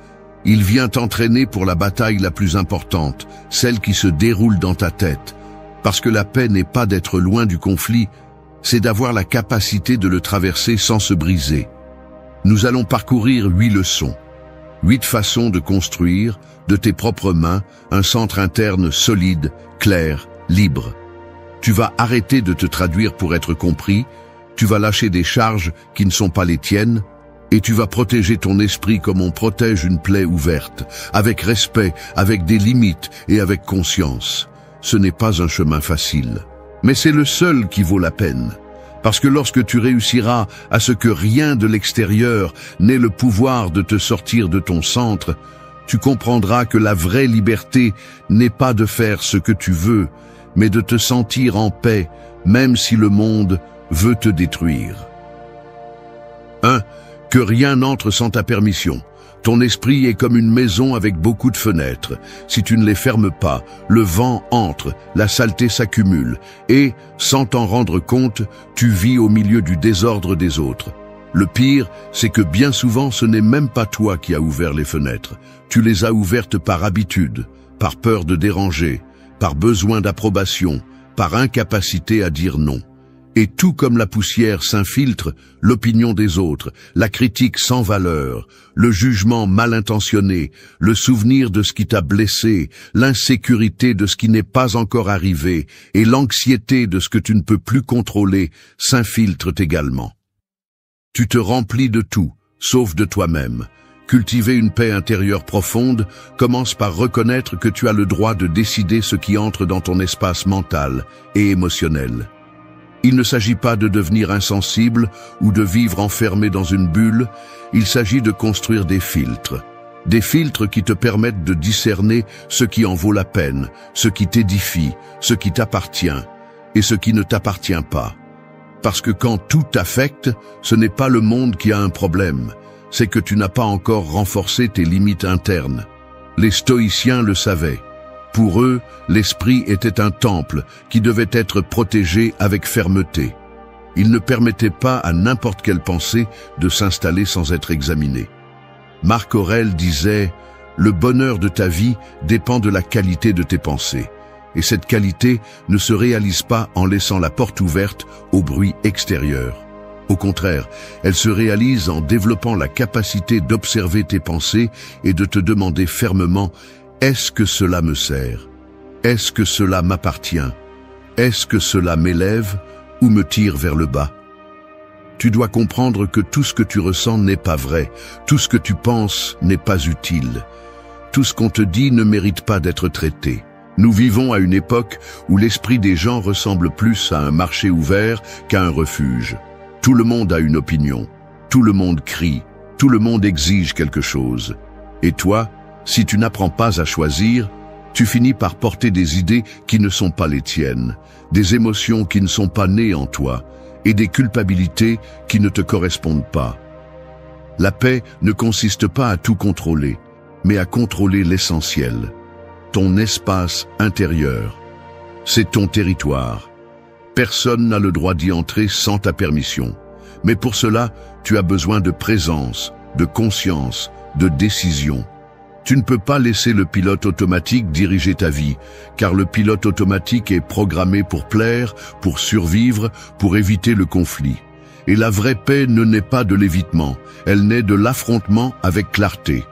Il vient t'entraîner pour la bataille la plus importante, celle qui se déroule dans ta tête. Parce que la paix n'est pas d'être loin du conflit, c'est d'avoir la capacité de le traverser sans se briser. Nous allons parcourir 8 leçons, 8 façons de construire, de tes propres mains, un centre interne solide, clair, libre. Tu vas arrêter de te traduire pour être compris, tu vas lâcher des charges qui ne sont pas les tiennes, et tu vas protéger ton esprit comme on protège une plaie ouverte, avec respect, avec des limites et avec conscience. Ce n'est pas un chemin facile, mais c'est le seul qui vaut la peine. Parce que lorsque tu réussiras à ce que rien de l'extérieur n'ait le pouvoir de te sortir de ton centre, tu comprendras que la vraie liberté n'est pas de faire ce que tu veux, mais de te sentir en paix, même si le monde veut te détruire. 1. Que rien n'entre sans ta permission. Ton esprit est comme une maison avec beaucoup de fenêtres. Si tu ne les fermes pas, le vent entre, la saleté s'accumule, et, sans t'en rendre compte, tu vis au milieu du désordre des autres. Le pire, c'est que bien souvent ce n'est même pas toi qui as ouvert les fenêtres. Tu les as ouvertes par habitude, par peur de déranger, par besoin d'approbation, par incapacité à dire non. Et tout comme la poussière s'infiltre, l'opinion des autres, la critique sans valeur, le jugement mal intentionné, le souvenir de ce qui t'a blessé, l'insécurité de ce qui n'est pas encore arrivé et l'anxiété de ce que tu ne peux plus contrôler s'infiltrent également. Tu te remplis de tout, sauf de toi-même. Cultiver une paix intérieure profonde commence par reconnaître que tu as le droit de décider ce qui entre dans ton espace mental et émotionnel. Il ne s'agit pas de devenir insensible ou de vivre enfermé dans une bulle, il s'agit de construire des filtres qui te permettent de discerner ce qui en vaut la peine, ce qui t'édifie, ce qui t'appartient et ce qui ne t'appartient pas. Parce que quand tout t'affecte, ce n'est pas le monde qui a un problème, c'est que tu n'as pas encore renforcé tes limites internes. Les stoïciens le savaient. Pour eux, l'esprit était un temple qui devait être protégé avec fermeté. Il ne permettait pas à n'importe quelle pensée de s'installer sans être examinée. Marc Aurèle disait « Le bonheur de ta vie dépend de la qualité de tes pensées. Et cette qualité ne se réalise pas en laissant la porte ouverte au bruit extérieur. Au contraire, elle se réalise en développant la capacité d'observer tes pensées et de te demander fermement « Est-ce que cela me sert? Est-ce que cela m'appartient? Est-ce que cela m'élève ou me tire vers le bas ?» Tu dois comprendre que tout ce que tu ressens n'est pas vrai, tout ce que tu penses n'est pas utile. Tout ce qu'on te dit ne mérite pas d'être traité. Nous vivons à une époque où l'esprit des gens ressemble plus à un marché ouvert qu'à un refuge. Tout le monde a une opinion, tout le monde crie, tout le monde exige quelque chose. Et toi, si tu n'apprends pas à choisir, tu finis par porter des idées qui ne sont pas les tiennes, des émotions qui ne sont pas nées en toi, et des culpabilités qui ne te correspondent pas. La paix ne consiste pas à tout contrôler, mais à contrôler l'essentiel. Ton espace intérieur. C'est ton territoire. Personne n'a le droit d'y entrer sans ta permission. Mais pour cela, tu as besoin de présence, de conscience, de décision. Tu ne peux pas laisser le pilote automatique diriger ta vie, car le pilote automatique est programmé pour plaire, pour survivre, pour éviter le conflit. Et la vraie paix ne naît pas de l'évitement, elle naît de l'affrontement avec clarté.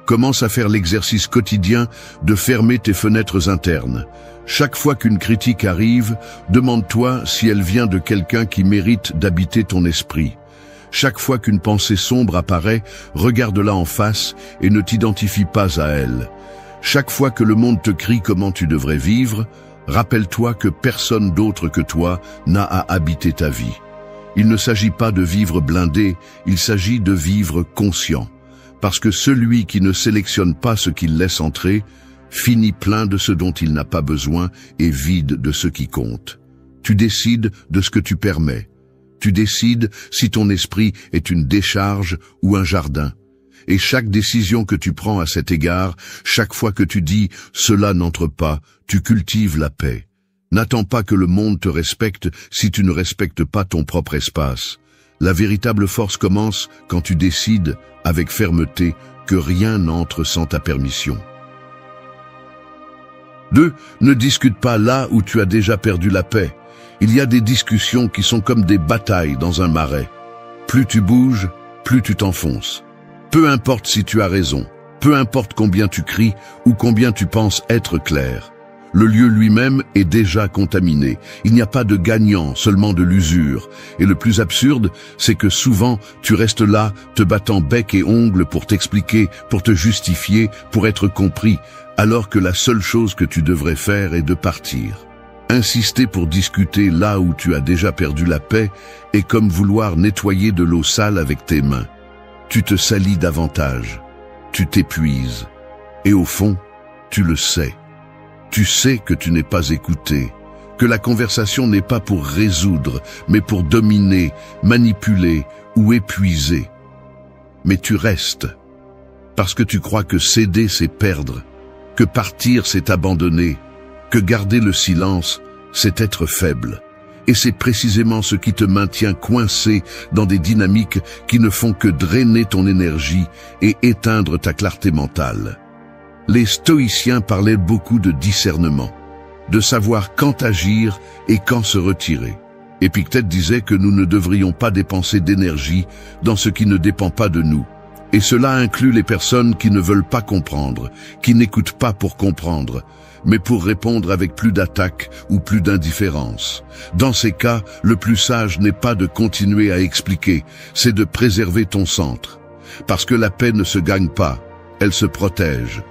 Commence à faire l'exercice quotidien de fermer tes fenêtres internes. Chaque fois qu'une critique arrive, demande-toi si elle vient de quelqu'un qui mérite d'habiter ton esprit. Chaque fois qu'une pensée sombre apparaît, regarde-la en face et ne t'identifie pas à elle. Chaque fois que le monde te crie comment tu devrais vivre, rappelle-toi que personne d'autre que toi n'a à habiter ta vie. Il ne s'agit pas de vivre blindé, il s'agit de vivre conscient. Parce que celui qui ne sélectionne pas ce qu'il laisse entrer, finit plein de ce dont il n'a pas besoin et vide de ce qui compte. Tu décides de ce que tu permets. Tu décides si ton esprit est une décharge ou un jardin. Et chaque décision que tu prends à cet égard, chaque fois que tu dis « cela n'entre pas », tu cultives la paix. N'attends pas que le monde te respecte si tu ne respectes pas ton propre espace. La véritable force commence quand tu décides, avec fermeté, que rien n'entre sans ta permission. 2. Ne discute pas là où tu as déjà perdu la paix. Il y a des discussions qui sont comme des batailles dans un marais. Plus tu bouges, plus tu t'enfonces. Peu importe si tu as raison, peu importe combien tu cries ou combien tu penses être clair. Le lieu lui-même est déjà contaminé. Il n'y a pas de gagnant, seulement de l'usure. Et le plus absurde, c'est que souvent, tu restes là, te battant bec et ongles pour t'expliquer, pour te justifier, pour être compris, alors que la seule chose que tu devrais faire est de partir. Insister pour discuter là où tu as déjà perdu la paix est comme vouloir nettoyer de l'eau sale avec tes mains. Tu te salis davantage. Tu t'épuises. Et au fond, tu le sais. Tu sais que tu n'es pas écouté, que la conversation n'est pas pour résoudre, mais pour dominer, manipuler ou épuiser. Mais tu restes, parce que tu crois que céder c'est perdre, que partir c'est abandonner, que garder le silence c'est être faible. Et c'est précisément ce qui te maintient coincé dans des dynamiques qui ne font que drainer ton énergie et éteindre ta clarté mentale. Les stoïciens parlaient beaucoup de discernement, de savoir quand agir et quand se retirer. Épictète disait que nous ne devrions pas dépenser d'énergie dans ce qui ne dépend pas de nous. Et cela inclut les personnes qui ne veulent pas comprendre, qui n'écoutent pas pour comprendre, mais pour répondre avec plus d'attaque ou plus d'indifférence. Dans ces cas, le plus sage n'est pas de continuer à expliquer, c'est de préserver ton centre. Parce que la paix ne se gagne pas, elle se protège.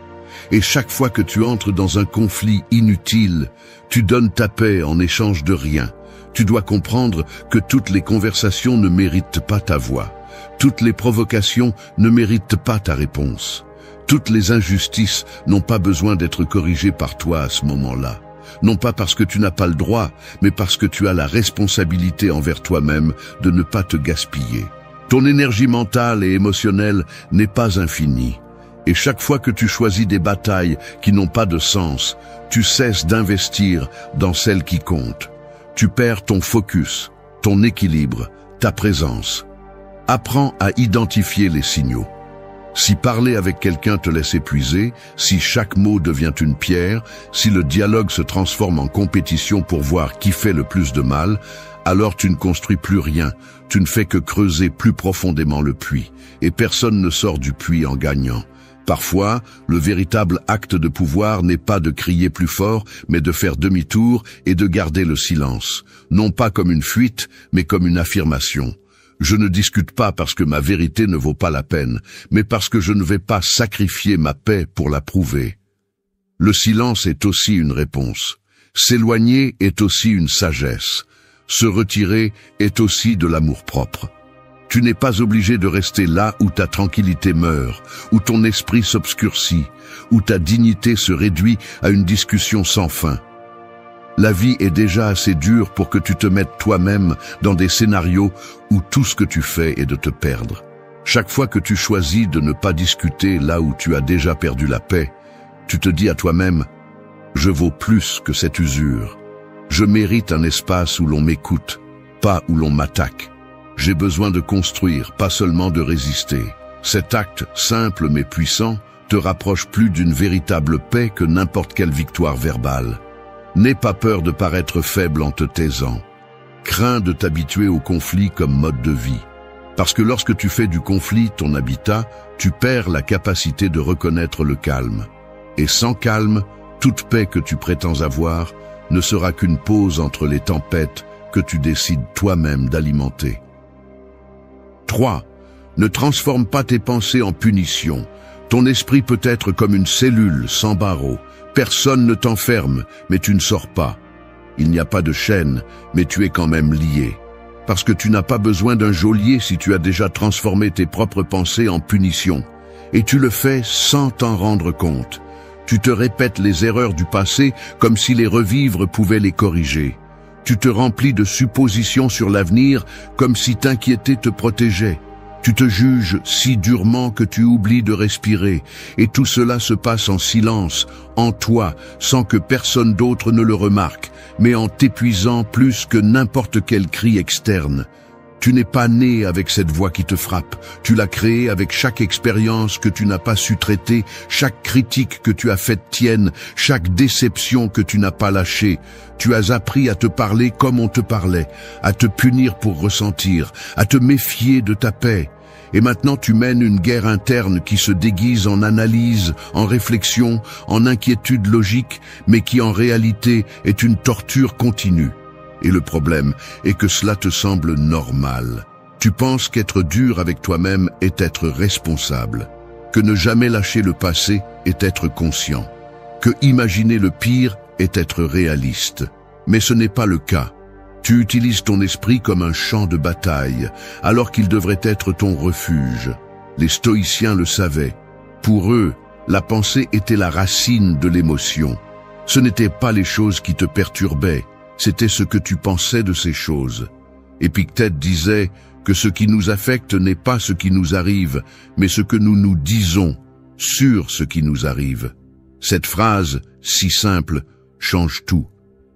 Et chaque fois que tu entres dans un conflit inutile, tu donnes ta paix en échange de rien. Tu dois comprendre que toutes les conversations ne méritent pas ta voix. Toutes les provocations ne méritent pas ta réponse. Toutes les injustices n'ont pas besoin d'être corrigées par toi à ce moment-là. Non pas parce que tu n'as pas le droit, mais parce que tu as la responsabilité envers toi-même de ne pas te gaspiller. Ton énergie mentale et émotionnelle n'est pas infinie. Et chaque fois que tu choisis des batailles qui n'ont pas de sens, tu cesses d'investir dans celles qui comptent. Tu perds ton focus, ton équilibre, ta présence. Apprends à identifier les signaux. Si parler avec quelqu'un te laisse épuiser, si chaque mot devient une pierre, si le dialogue se transforme en compétition pour voir qui fait le plus de mal, alors tu ne construis plus rien, tu ne fais que creuser plus profondément le puits, et personne ne sort du puits en gagnant. Parfois, le véritable acte de pouvoir n'est pas de crier plus fort, mais de faire demi-tour et de garder le silence, non pas comme une fuite, mais comme une affirmation. Je ne discute pas parce que ma vérité ne vaut pas la peine, mais parce que je ne vais pas sacrifier ma paix pour la prouver. Le silence est aussi une réponse. S'éloigner est aussi une sagesse. Se retirer est aussi de l'amour-propre. Tu n'es pas obligé de rester là où ta tranquillité meurt, où ton esprit s'obscurcit, où ta dignité se réduit à une discussion sans fin. La vie est déjà assez dure pour que tu te mettes toi-même dans des scénarios où tout ce que tu fais est de te perdre. Chaque fois que tu choisis de ne pas discuter là où tu as déjà perdu la paix, tu te dis à toi-même « Je vaux plus que cette usure. Je mérite un espace où l'on m'écoute, pas où l'on m'attaque. J'ai besoin de construire, pas seulement de résister. » Cet acte, simple mais puissant, te rapproche plus d'une véritable paix que n'importe quelle victoire verbale. N'aie pas peur de paraître faible en te taisant. Crains de t'habituer au conflit comme mode de vie. Parce que lorsque tu fais du conflit ton habitat, tu perds la capacité de reconnaître le calme. Et sans calme, toute paix que tu prétends avoir ne sera qu'une pause entre les tempêtes que tu décides toi-même d'alimenter. 3. Ne transforme pas tes pensées en punition. Ton esprit peut être comme une cellule sans barreaux. Personne ne t'enferme, mais tu ne sors pas. Il n'y a pas de chaîne, mais tu es quand même lié. Parce que tu n'as pas besoin d'un geôlier si tu as déjà transformé tes propres pensées en punition. Et tu le fais sans t'en rendre compte. Tu te répètes les erreurs du passé comme si les revivre pouvait les corriger. Tu te remplis de suppositions sur l'avenir comme si t'inquiéter te protégeait. Tu te juges si durement que tu oublies de respirer, et tout cela se passe en silence, en toi, sans que personne d'autre ne le remarque, mais en t'épuisant plus que n'importe quel cri externe. Tu n'es pas né avec cette voix qui te frappe, tu l'as créée avec chaque expérience que tu n'as pas su traiter, chaque critique que tu as faite tienne, chaque déception que tu n'as pas lâchée. Tu as appris à te parler comme on te parlait, à te punir pour ressentir, à te méfier de ta paix. Et maintenant tu mènes une guerre interne qui se déguise en analyse, en réflexion, en inquiétude logique, mais qui en réalité est une torture continue. Et le problème est que cela te semble normal. Tu penses qu'être dur avec toi-même est être responsable, que ne jamais lâcher le passé est être conscient, que imaginer le pire est être réaliste. Mais ce n'est pas le cas. Tu utilises ton esprit comme un champ de bataille, alors qu'il devrait être ton refuge. Les stoïciens le savaient. Pour eux, la pensée était la racine de l'émotion. Ce n'étaient pas les choses qui te perturbaient, c'était ce que tu pensais de ces choses. Épictète disait que ce qui nous affecte n'est pas ce qui nous arrive, mais ce que nous nous disons sur ce qui nous arrive. Cette phrase, si simple, change tout,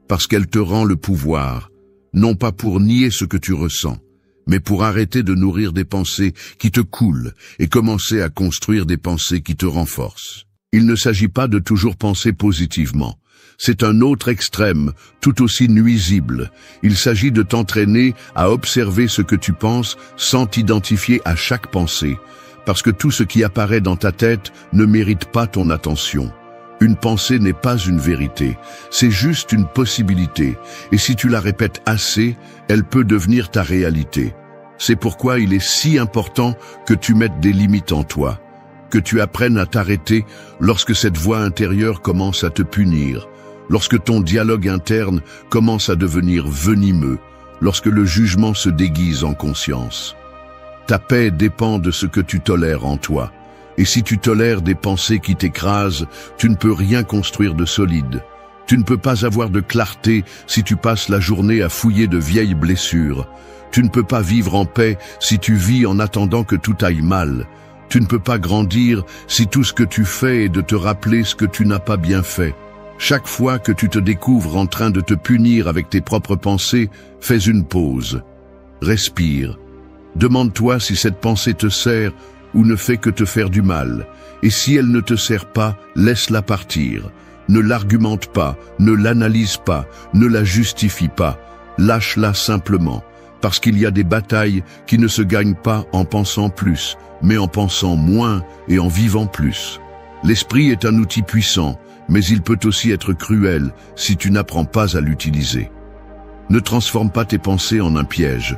parce qu'elle te rend le pouvoir, non pas pour nier ce que tu ressens, mais pour arrêter de nourrir des pensées qui te coulent et commencer à construire des pensées qui te renforcent. Il ne s'agit pas de toujours penser positivement. C'est un autre extrême, tout aussi nuisible. Il s'agit de t'entraîner à observer ce que tu penses sans t'identifier à chaque pensée, parce que tout ce qui apparaît dans ta tête ne mérite pas ton attention. Une pensée n'est pas une vérité, c'est juste une possibilité, et si tu la répètes assez, elle peut devenir ta réalité. C'est pourquoi il est si important que tu mettes des limites en toi, que tu apprennes à t'arrêter lorsque cette voix intérieure commence à te punir, lorsque ton dialogue interne commence à devenir venimeux, lorsque le jugement se déguise en conscience. Ta paix dépend de ce que tu tolères en toi. Et si tu tolères des pensées qui t'écrasent, tu ne peux rien construire de solide. Tu ne peux pas avoir de clarté si tu passes la journée à fouiller de vieilles blessures. Tu ne peux pas vivre en paix si tu vis en attendant que tout aille mal. Tu ne peux pas grandir si tout ce que tu fais est de te rappeler ce que tu n'as pas bien fait. Chaque fois que tu te découvres en train de te punir avec tes propres pensées, fais une pause. Respire. Demande-toi si cette pensée te sert ou ne fait que te faire du mal. Et si elle ne te sert pas, laisse-la partir. Ne l'argumente pas, ne l'analyse pas, ne la justifie pas. Lâche-la simplement, parce qu'il y a des batailles qui ne se gagnent pas en pensant plus, mais en pensant moins et en vivant plus. L'esprit est un outil puissant, mais il peut aussi être cruel si tu n'apprends pas à l'utiliser. Ne transforme pas tes pensées en un piège.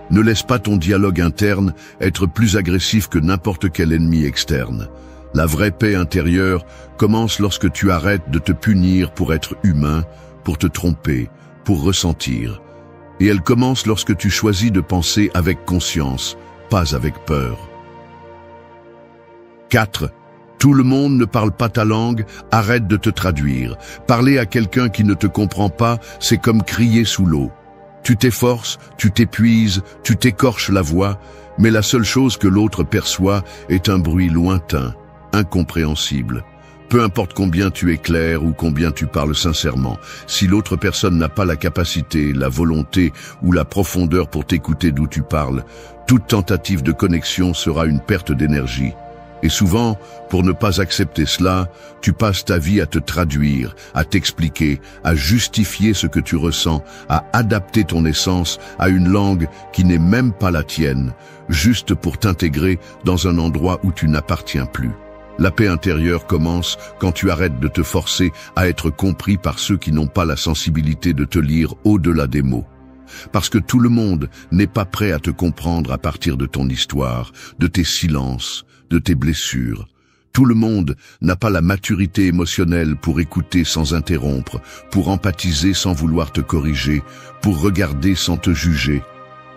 Ne laisse pas ton dialogue interne être plus agressif que n'importe quel ennemi externe. La vraie paix intérieure commence lorsque tu arrêtes de te punir pour être humain, pour te tromper, pour ressentir. Et elle commence lorsque tu choisis de penser avec conscience, pas avec peur. 4. Tout le monde ne parle pas ta langue, arrête de te traduire. Parler à quelqu'un qui ne te comprend pas, c'est comme crier sous l'eau. Tu t'efforces, tu t'épuises, tu t'écorches la voix, mais la seule chose que l'autre perçoit est un bruit lointain, incompréhensible. Peu importe combien tu es clair ou combien tu parles sincèrement, si l'autre personne n'a pas la capacité, la volonté ou la profondeur pour t'écouter d'où tu parles, toute tentative de connexion sera une perte d'énergie. Et souvent, pour ne pas accepter cela, tu passes ta vie à te traduire, à t'expliquer, à justifier ce que tu ressens, à adapter ton essence à une langue qui n'est même pas la tienne, juste pour t'intégrer dans un endroit où tu n'appartiens plus. La paix intérieure commence quand tu arrêtes de te forcer à être compris par ceux qui n'ont pas la sensibilité de te lire au-delà des mots. Parce que tout le monde n'est pas prêt à te comprendre à partir de ton histoire, de tes silences, de tes blessures. Tout le monde n'a pas la maturité émotionnelle pour écouter sans interrompre, pour empathiser sans vouloir te corriger, pour regarder sans te juger.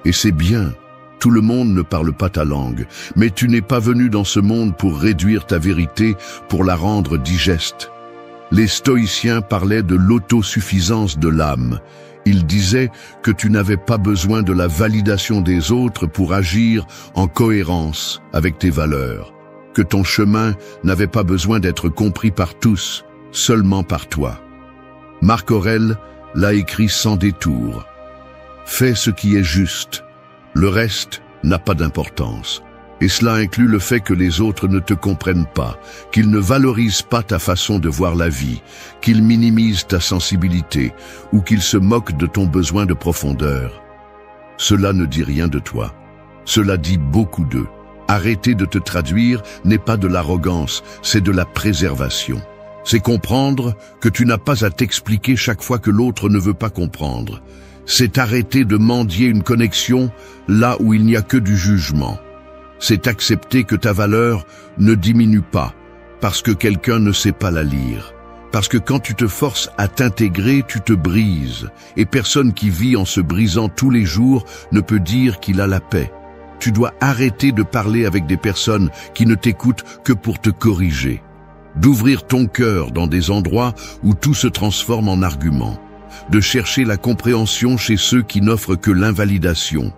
Et c'est bien. Tout le monde ne parle pas ta langue, mais tu n'es pas venu dans ce monde pour réduire ta vérité, pour la rendre digeste. Les stoïciens parlaient de l'autosuffisance de l'âme. Ils disaient que tu n'avais pas besoin de la validation des autres pour agir en cohérence avec tes valeurs, que ton chemin n'avait pas besoin d'être compris par tous, seulement par toi. Marc Aurèle l'a écrit sans détour. Fais ce qui est juste. Le reste n'a pas d'importance. Et cela inclut le fait que les autres ne te comprennent pas, qu'ils ne valorisent pas ta façon de voir la vie, qu'ils minimisent ta sensibilité ou qu'ils se moquent de ton besoin de profondeur. Cela ne dit rien de toi. Cela dit beaucoup d'eux. Arrêter de te traduire n'est pas de l'arrogance, c'est de la préservation. C'est comprendre que tu n'as pas à t'expliquer chaque fois que l'autre ne veut pas comprendre. C'est arrêter de mendier une connexion là où il n'y a que du jugement. C'est accepter que ta valeur ne diminue pas parce que quelqu'un ne sait pas la lire. Parce que quand tu te forces à t'intégrer, tu te brises. Et personne qui vit en se brisant tous les jours ne peut dire qu'il a la paix. Tu dois arrêter de parler avec des personnes qui ne t'écoutent que pour te corriger. D'ouvrir ton cœur dans des endroits où tout se transforme en argument. De chercher la compréhension chez ceux qui n'offrent que l'invalidation.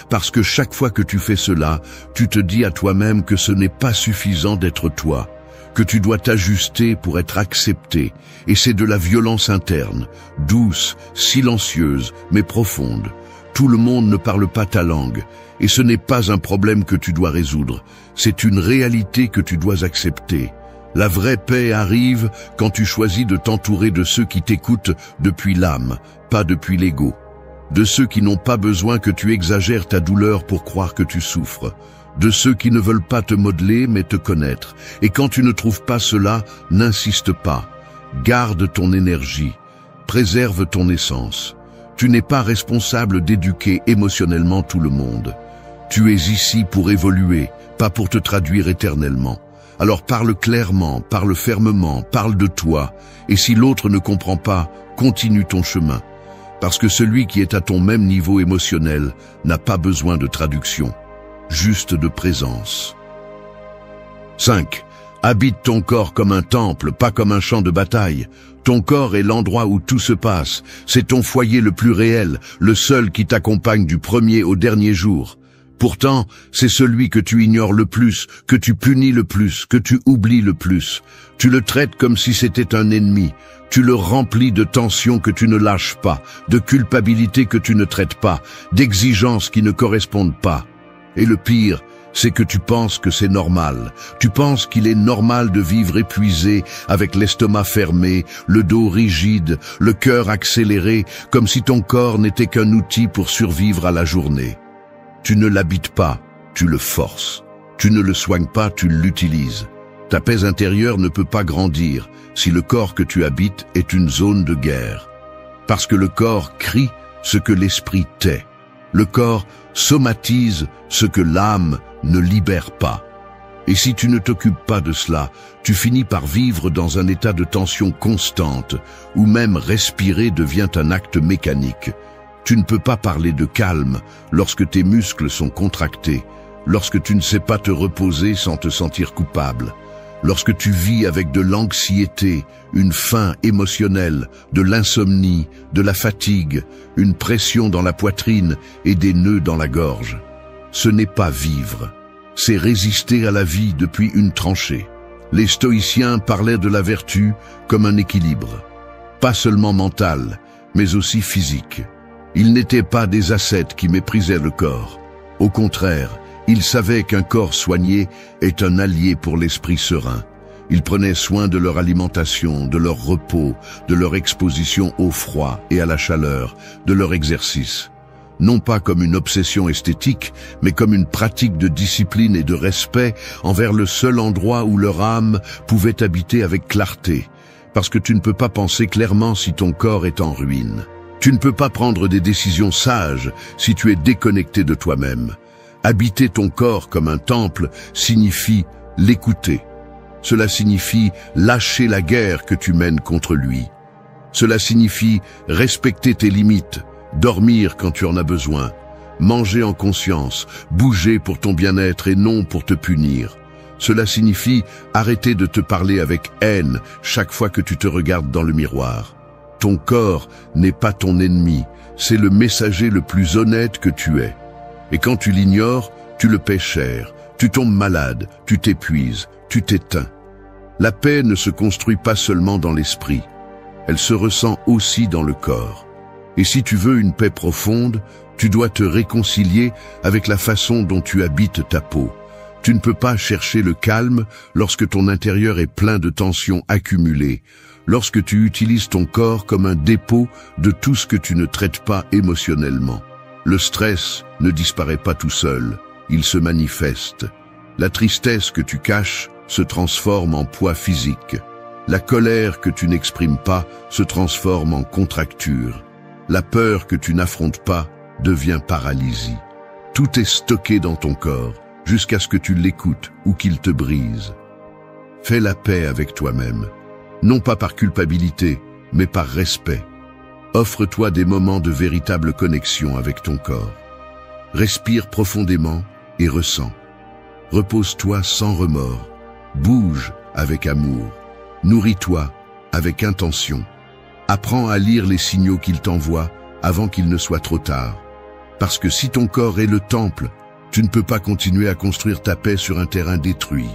Parce que chaque fois que tu fais cela, tu te dis à toi-même que ce n'est pas suffisant d'être toi, que tu dois t'ajuster pour être accepté, et c'est de la violence interne, douce, silencieuse, mais profonde. Tout le monde ne parle pas ta langue, et ce n'est pas un problème que tu dois résoudre, c'est une réalité que tu dois accepter. La vraie paix arrive quand tu choisis de t'entourer de ceux qui t'écoutent depuis l'âme, pas depuis l'ego. De ceux qui n'ont pas besoin que tu exagères ta douleur pour croire que tu souffres. De ceux qui ne veulent pas te modeler mais te connaître. Et quand tu ne trouves pas cela, n'insiste pas. Garde ton énergie. Préserve ton essence. Tu n'es pas responsable d'éduquer émotionnellement tout le monde. Tu es ici pour évoluer, pas pour te traduire éternellement. Alors parle clairement, parle fermement, parle de toi. Et si l'autre ne comprend pas, continue ton chemin. Parce que celui qui est à ton même niveau émotionnel n'a pas besoin de traduction, juste de présence. 5. Habite ton corps comme un temple, pas comme un champ de bataille. Ton corps est l'endroit où tout se passe. C'est ton foyer le plus réel, le seul qui t'accompagne du premier au dernier jour. Pourtant, c'est celui que tu ignores le plus, que tu punis le plus, que tu oublies le plus. Tu le traites comme si c'était un ennemi. Tu le remplis de tensions que tu ne lâches pas, de culpabilité que tu ne traites pas, d'exigences qui ne correspondent pas. Et le pire, c'est que tu penses que c'est normal. Tu penses qu'il est normal de vivre épuisé, avec l'estomac fermé, le dos rigide, le cœur accéléré, comme si ton corps n'était qu'un outil pour survivre à la journée. Tu ne l'habites pas, tu le forces. Tu ne le soignes pas, tu l'utilises. Ta paix intérieure ne peut pas grandir si le corps que tu habites est une zone de guerre. Parce que le corps crie ce que l'esprit tait. Le corps somatise ce que l'âme ne libère pas. Et si tu ne t'occupes pas de cela, tu finis par vivre dans un état de tension constante, où même respirer devient un acte mécanique. Tu ne peux pas parler de calme lorsque tes muscles sont contractés, lorsque tu ne sais pas te reposer sans te sentir coupable, lorsque tu vis avec de l'anxiété, une faim émotionnelle, de l'insomnie, de la fatigue, une pression dans la poitrine et des nœuds dans la gorge. Ce n'est pas vivre, c'est résister à la vie depuis une tranchée. Les stoïciens parlaient de la vertu comme un équilibre, pas seulement mental, mais aussi physique. Ils n'étaient pas des ascètes qui méprisaient le corps. Au contraire, ils savaient qu'un corps soigné est un allié pour l'esprit serein. Ils prenaient soin de leur alimentation, de leur repos, de leur exposition au froid et à la chaleur, de leur exercice. Non pas comme une obsession esthétique, mais comme une pratique de discipline et de respect envers le seul endroit où leur âme pouvait habiter avec clarté. Parce que tu ne peux pas penser clairement si ton corps est en ruine. Tu ne peux pas prendre des décisions sages si tu es déconnecté de toi-même. Habiter ton corps comme un temple signifie l'écouter. Cela signifie lâcher la guerre que tu mènes contre lui. Cela signifie respecter tes limites, dormir quand tu en as besoin, manger en conscience, bouger pour ton bien-être et non pour te punir. Cela signifie arrêter de te parler avec haine chaque fois que tu te regardes dans le miroir. Ton corps n'est pas ton ennemi, c'est le messager le plus honnête que tu es. Et quand tu l'ignores, tu le paies cher, tu tombes malade, tu t'épuises, tu t'éteins. La paix ne se construit pas seulement dans l'esprit, elle se ressent aussi dans le corps. Et si tu veux une paix profonde, tu dois te réconcilier avec la façon dont tu habites ta peau. Tu ne peux pas chercher le calme lorsque ton intérieur est plein de tensions accumulées, lorsque tu utilises ton corps comme un dépôt de tout ce que tu ne traites pas émotionnellement. Le stress ne disparaît pas tout seul, il se manifeste. La tristesse que tu caches se transforme en poids physique. La colère que tu n'exprimes pas se transforme en contracture. La peur que tu n'affrontes pas devient paralysie. Tout est stocké dans ton corps jusqu'à ce que tu l'écoutes ou qu'il te brise. Fais la paix avec toi-même, non pas par culpabilité, mais par respect. Offre-toi des moments de véritable connexion avec ton corps. Respire profondément et ressens. Repose-toi sans remords. Bouge avec amour. Nourris-toi avec intention. Apprends à lire les signaux qu'il t'envoie avant qu'il ne soit trop tard. Parce que si ton corps est le temple, tu ne peux pas continuer à construire ta paix sur un terrain détruit.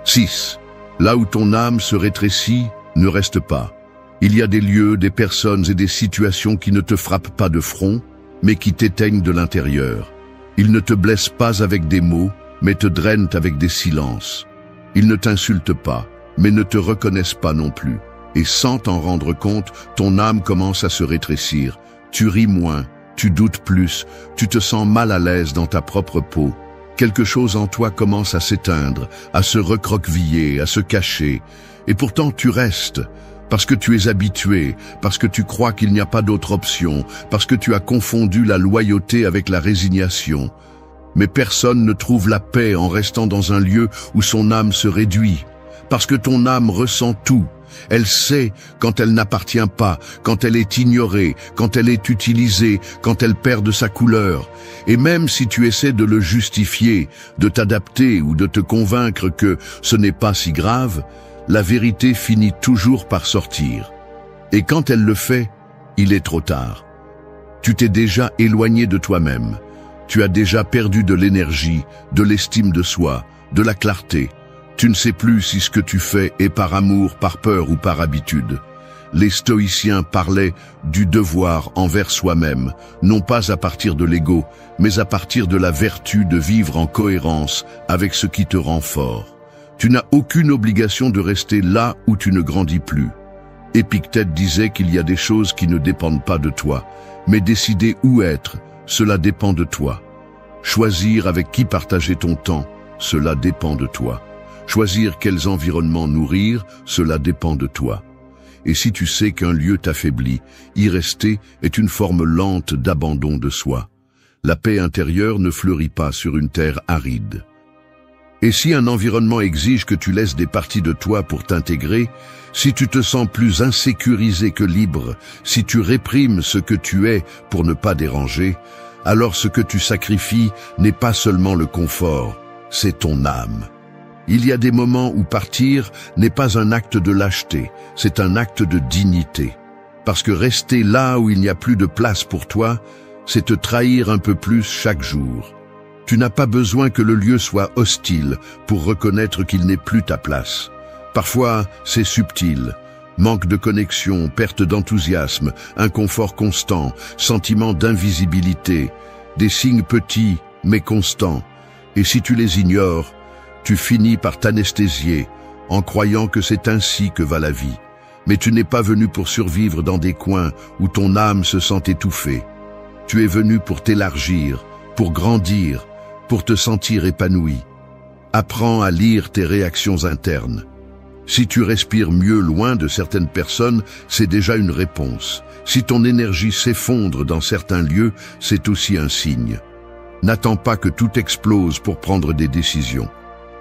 6. Là où ton âme se rétrécit, ne reste pas. Il y a des lieux, des personnes et des situations qui ne te frappent pas de front, mais qui t'éteignent de l'intérieur. Ils ne te blessent pas avec des mots, mais te drainent avec des silences. Ils ne t'insultent pas, mais ne te reconnaissent pas non plus. Et sans t'en rendre compte, ton âme commence à se rétrécir. Tu ris moins, tu doutes plus, tu te sens mal à l'aise dans ta propre peau. Quelque chose en toi commence à s'éteindre, à se recroqueviller, à se cacher. Et pourtant tu restes, parce que tu es habitué, parce que tu crois qu'il n'y a pas d'autre option, parce que tu as confondu la loyauté avec la résignation. Mais personne ne trouve la paix en restant dans un lieu où son âme se réduit, parce que ton âme ressent tout. Elle sait quand elle n'appartient pas, quand elle est ignorée, quand elle est utilisée, quand elle perd de sa couleur. Et même si tu essaies de le justifier, de t'adapter ou de te convaincre que ce n'est pas si grave, la vérité finit toujours par sortir. Et quand elle le fait, il est trop tard. Tu t'es déjà éloigné de toi-même. Tu as déjà perdu de l'énergie, de l'estime de soi, de la clarté. Tu ne sais plus si ce que tu fais est par amour, par peur ou par habitude. Les stoïciens parlaient du devoir envers soi-même, non pas à partir de l'ego, mais à partir de la vertu de vivre en cohérence avec ce qui te rend fort. Tu n'as aucune obligation de rester là où tu ne grandis plus. Épictète disait qu'il y a des choses qui ne dépendent pas de toi, mais décider où être, cela dépend de toi. Choisir avec qui partager ton temps, cela dépend de toi. Choisir quels environnements nourrir, cela dépend de toi. Et si tu sais qu'un lieu t'affaiblit, y rester est une forme lente d'abandon de soi. La paix intérieure ne fleurit pas sur une terre aride. Et si un environnement exige que tu laisses des parties de toi pour t'intégrer, si tu te sens plus insécurisé que libre, si tu réprimes ce que tu es pour ne pas déranger, alors ce que tu sacrifies n'est pas seulement le confort, c'est ton âme. Il y a des moments où partir n'est pas un acte de lâcheté, c'est un acte de dignité. Parce que rester là où il n'y a plus de place pour toi, c'est te trahir un peu plus chaque jour. Tu n'as pas besoin que le lieu soit hostile pour reconnaître qu'il n'est plus ta place. Parfois, c'est subtil. Manque de connexion, perte d'enthousiasme, inconfort constant, sentiment d'invisibilité, des signes petits mais constants. Et si tu les ignores, tu finis par t'anesthésier en croyant que c'est ainsi que va la vie. Mais tu n'es pas venu pour survivre dans des coins où ton âme se sent étouffée. Tu es venu pour t'élargir, pour grandir, pour te sentir épanoui. Apprends à lire tes réactions internes. Si tu respires mieux loin de certaines personnes, c'est déjà une réponse. Si ton énergie s'effondre dans certains lieux, c'est aussi un signe. N'attends pas que tout explose pour prendre des décisions.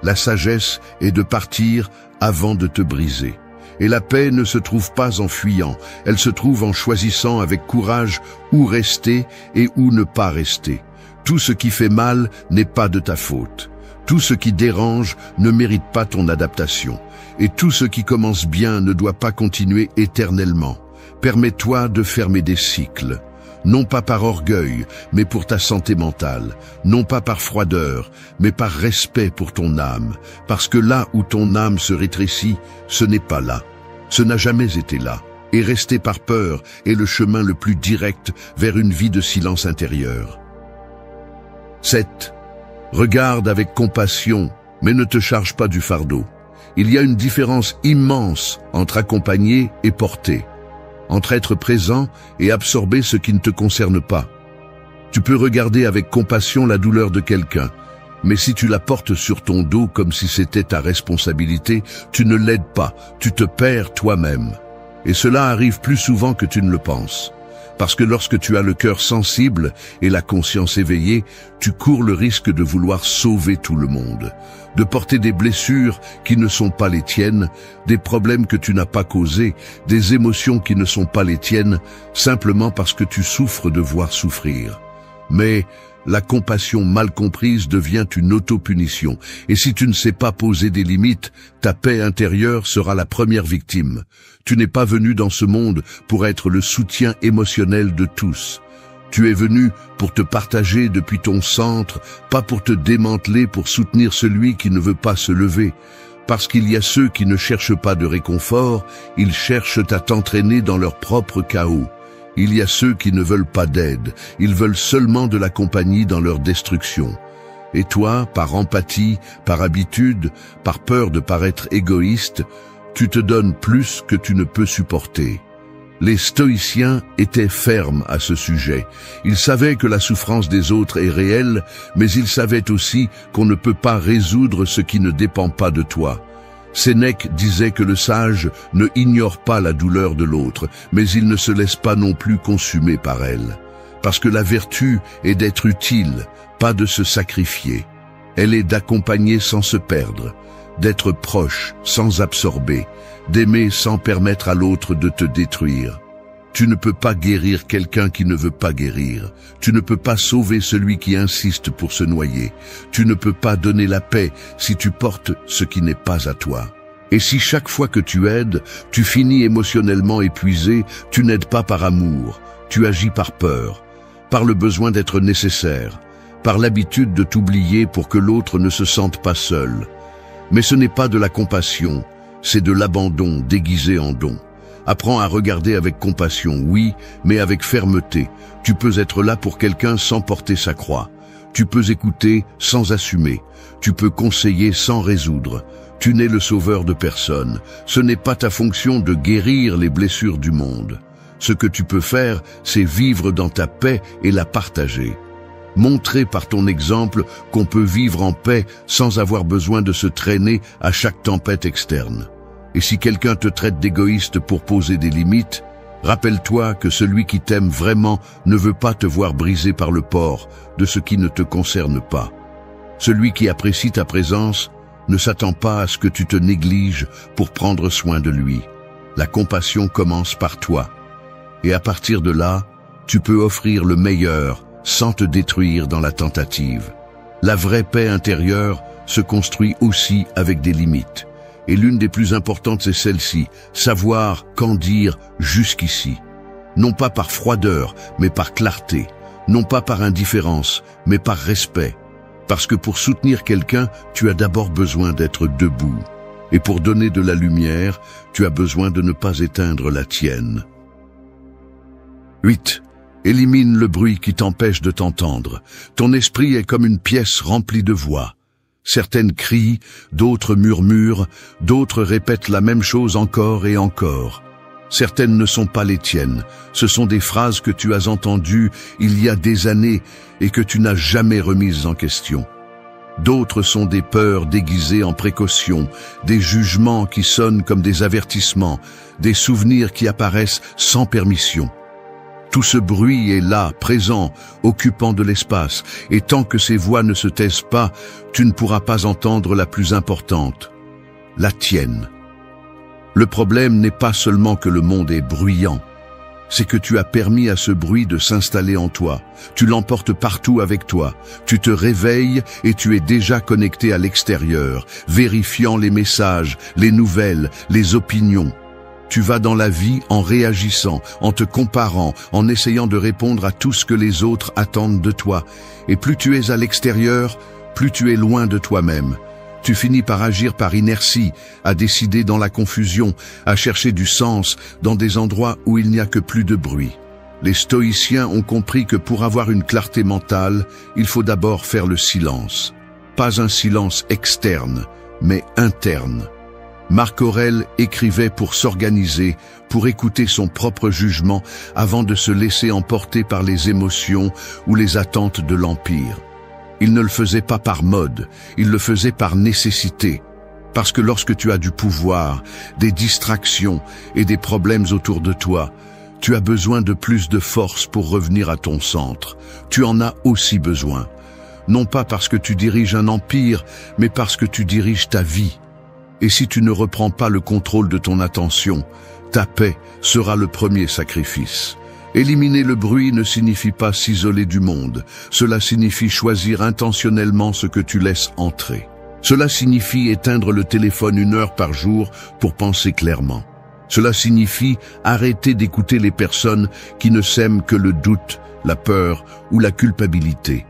La sagesse est de partir avant de te briser. Et la paix ne se trouve pas en fuyant, elle se trouve en choisissant avec courage où rester et où ne pas rester. Tout ce qui fait mal n'est pas de ta faute. Tout ce qui dérange ne mérite pas ton adaptation. Et tout ce qui commence bien ne doit pas continuer éternellement. Permets-toi de fermer des cycles. Non pas par orgueil, mais pour ta santé mentale. Non pas par froideur, mais par respect pour ton âme. Parce que là où ton âme se rétrécit, ce n'est pas là. Ce n'a jamais été là. Et rester par peur est le chemin le plus direct vers une vie de silence intérieur. 7. Regarde avec compassion, mais ne te charge pas du fardeau. Il y a une différence immense entre accompagner et porter. Entre être présent et absorber ce qui ne te concerne pas. Tu peux regarder avec compassion la douleur de quelqu'un, mais si tu la portes sur ton dos comme si c'était ta responsabilité, tu ne l'aides pas, tu te perds toi-même. Et cela arrive plus souvent que tu ne le penses. Parce que lorsque tu as le cœur sensible et la conscience éveillée, tu cours le risque de vouloir sauver tout le monde, de porter des blessures qui ne sont pas les tiennes, des problèmes que tu n'as pas causés, des émotions qui ne sont pas les tiennes, simplement parce que tu souffres de voir souffrir. Mais la compassion mal comprise devient une autopunition, et si tu ne sais pas poser des limites, ta paix intérieure sera la première victime. Tu n'es pas venu dans ce monde pour être le soutien émotionnel de tous. Tu es venu pour te partager depuis ton centre, pas pour te démanteler pour soutenir celui qui ne veut pas se lever. Parce qu'il y a ceux qui ne cherchent pas de réconfort, ils cherchent à t'entraîner dans leur propre chaos. Il y a ceux qui ne veulent pas d'aide, ils veulent seulement de la compagnie dans leur destruction. Et toi, par empathie, par habitude, par peur de paraître égoïste, tu te donnes plus que tu ne peux supporter. Les stoïciens étaient fermes à ce sujet. Ils savaient que la souffrance des autres est réelle, mais ils savaient aussi qu'on ne peut pas résoudre ce qui ne dépend pas de toi. Sénèque disait que le sage ne ignore pas la douleur de l'autre, mais il ne se laisse pas non plus consumer par elle. Parce que la vertu est d'être utile, pas de se sacrifier. Elle est d'accompagner sans se perdre, d'être proche sans absorber, d'aimer sans permettre à l'autre de te détruire. Tu ne peux pas guérir quelqu'un qui ne veut pas guérir. Tu ne peux pas sauver celui qui insiste pour se noyer. Tu ne peux pas donner la paix si tu portes ce qui n'est pas à toi. Et si chaque fois que tu aides, tu finis émotionnellement épuisé, tu n'aides pas par amour. Tu agis par peur, par le besoin d'être nécessaire, par l'habitude de t'oublier pour que l'autre ne se sente pas seul. Mais ce n'est pas de la compassion, c'est de l'abandon déguisé en don. Apprends à regarder avec compassion, oui, mais avec fermeté. Tu peux être là pour quelqu'un sans porter sa croix. Tu peux écouter sans assumer. Tu peux conseiller sans résoudre. Tu n'es le sauveur de personne. Ce n'est pas ta fonction de guérir les blessures du monde. Ce que tu peux faire, c'est vivre dans ta paix et la partager. Montrer par ton exemple qu'on peut vivre en paix sans avoir besoin de se traîner à chaque tempête externe. Et si quelqu'un te traite d'égoïste pour poser des limites, rappelle-toi que celui qui t'aime vraiment ne veut pas te voir brisé par le port de ce qui ne te concerne pas. Celui qui apprécie ta présence ne s'attend pas à ce que tu te négliges pour prendre soin de lui. La compassion commence par toi. Et à partir de là, tu peux offrir le meilleur sans te détruire dans la tentative. La vraie paix intérieure se construit aussi avec des limites. Et l'une des plus importantes, c'est celle-ci, savoir quand dire jusqu'ici. Non pas par froideur, mais par clarté. Non pas par indifférence, mais par respect. Parce que pour soutenir quelqu'un, tu as d'abord besoin d'être debout. Et pour donner de la lumière, tu as besoin de ne pas éteindre la tienne. 8. Élimine le bruit qui t'empêche de t'entendre. Ton esprit est comme une pièce remplie de voix. Certaines crient, d'autres murmurent, d'autres répètent la même chose encore et encore. Certaines ne sont pas les tiennes. Ce sont des phrases que tu as entendues il y a des années et que tu n'as jamais remises en question. D'autres sont des peurs déguisées en précautions, des jugements qui sonnent comme des avertissements, des souvenirs qui apparaissent sans permission. Tout ce bruit est là, présent, occupant de l'espace, et tant que ces voix ne se taisent pas, tu ne pourras pas entendre la plus importante, la tienne. Le problème n'est pas seulement que le monde est bruyant, c'est que tu as permis à ce bruit de s'installer en toi. Tu l'emportes partout avec toi. Tu te réveilles et tu es déjà connecté à l'extérieur, vérifiant les messages, les nouvelles, les opinions. Tu vas dans la vie en réagissant, en te comparant, en essayant de répondre à tout ce que les autres attendent de toi. Et plus tu es à l'extérieur, plus tu es loin de toi-même. Tu finis par agir par inertie, à décider dans la confusion, à chercher du sens dans des endroits où il n'y a que plus de bruit. Les stoïciens ont compris que pour avoir une clarté mentale, il faut d'abord faire le silence. Pas un silence externe, mais interne. Marc Aurèle écrivait pour s'organiser, pour écouter son propre jugement avant de se laisser emporter par les émotions ou les attentes de l'Empire. Il ne le faisait pas par mode, il le faisait par nécessité. Parce que lorsque tu as du pouvoir, des distractions et des problèmes autour de toi, tu as besoin de plus de force pour revenir à ton centre. Tu en as aussi besoin. Non pas parce que tu diriges un empire, mais parce que tu diriges ta vie. Et si tu ne reprends pas le contrôle de ton attention, ta paix sera le premier sacrifice. Éliminer le bruit ne signifie pas s'isoler du monde. Cela signifie choisir intentionnellement ce que tu laisses entrer. Cela signifie éteindre le téléphone 1 heure par jour pour penser clairement. Cela signifie arrêter d'écouter les personnes qui ne sèment que le doute, la peur ou la culpabilité.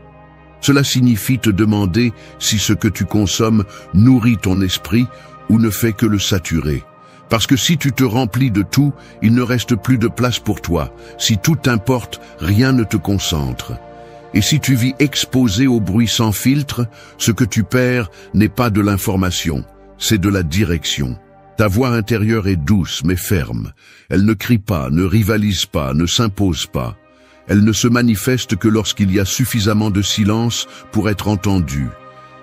Cela signifie te demander si ce que tu consommes nourrit ton esprit ou ne fait que le saturer. Parce que si tu te remplis de tout, il ne reste plus de place pour toi. Si tout t'importe, rien ne te concentre. Et si tu vis exposé au bruit sans filtre, ce que tu perds n'est pas de l'information, c'est de la direction. Ta voix intérieure est douce mais ferme. Elle ne crie pas, ne rivalise pas, ne s'impose pas. Elle ne se manifeste que lorsqu'il y a suffisamment de silence pour être entendue.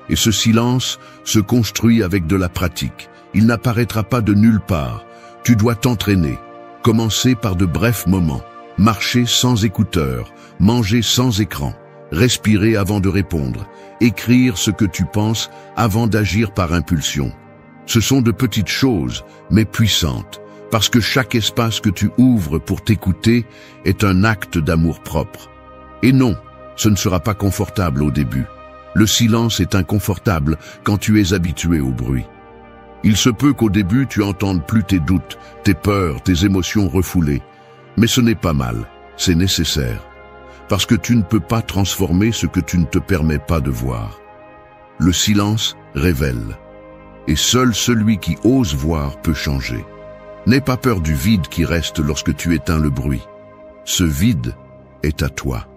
Et ce silence se construit avec de la pratique. Il n'apparaîtra pas de nulle part. Tu dois t'entraîner. Commencer par de brefs moments. Marcher sans écouteurs. Manger sans écran. Respirer avant de répondre. Écrire ce que tu penses avant d'agir par impulsion. Ce sont de petites choses, mais puissantes. Parce que chaque espace que tu ouvres pour t'écouter est un acte d'amour-propre. Et non, ce ne sera pas confortable au début. Le silence est inconfortable quand tu es habitué au bruit. Il se peut qu'au début tu entendes plus tes doutes, tes peurs, tes émotions refoulées. Mais ce n'est pas mal, c'est nécessaire. parce que tu ne peux pas transformer ce que tu ne te permets pas de voir. Le silence révèle, et seul celui qui ose voir peut changer. N'aie pas peur du vide qui reste lorsque tu éteins le bruit. Ce vide est à toi.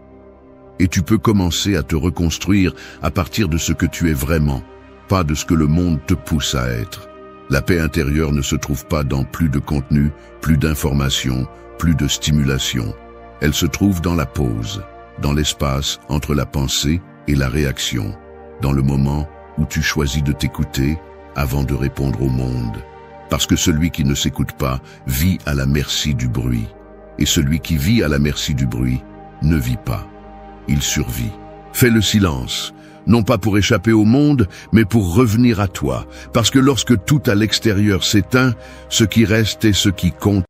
Et tu peux commencer à te reconstruire à partir de ce que tu es vraiment, pas de ce que le monde te pousse à être. La paix intérieure ne se trouve pas dans plus de contenu, plus d'informations, plus de stimulation. Elle se trouve dans la pause, dans l'espace entre la pensée et la réaction, dans le moment où tu choisis de t'écouter avant de répondre au monde. Parce que celui qui ne s'écoute pas vit à la merci du bruit. Et celui qui vit à la merci du bruit ne vit pas. Il survit. Fais le silence, non pas pour échapper au monde, mais pour revenir à toi. Parce que lorsque tout à l'extérieur s'éteint, ce qui reste est ce qui compte.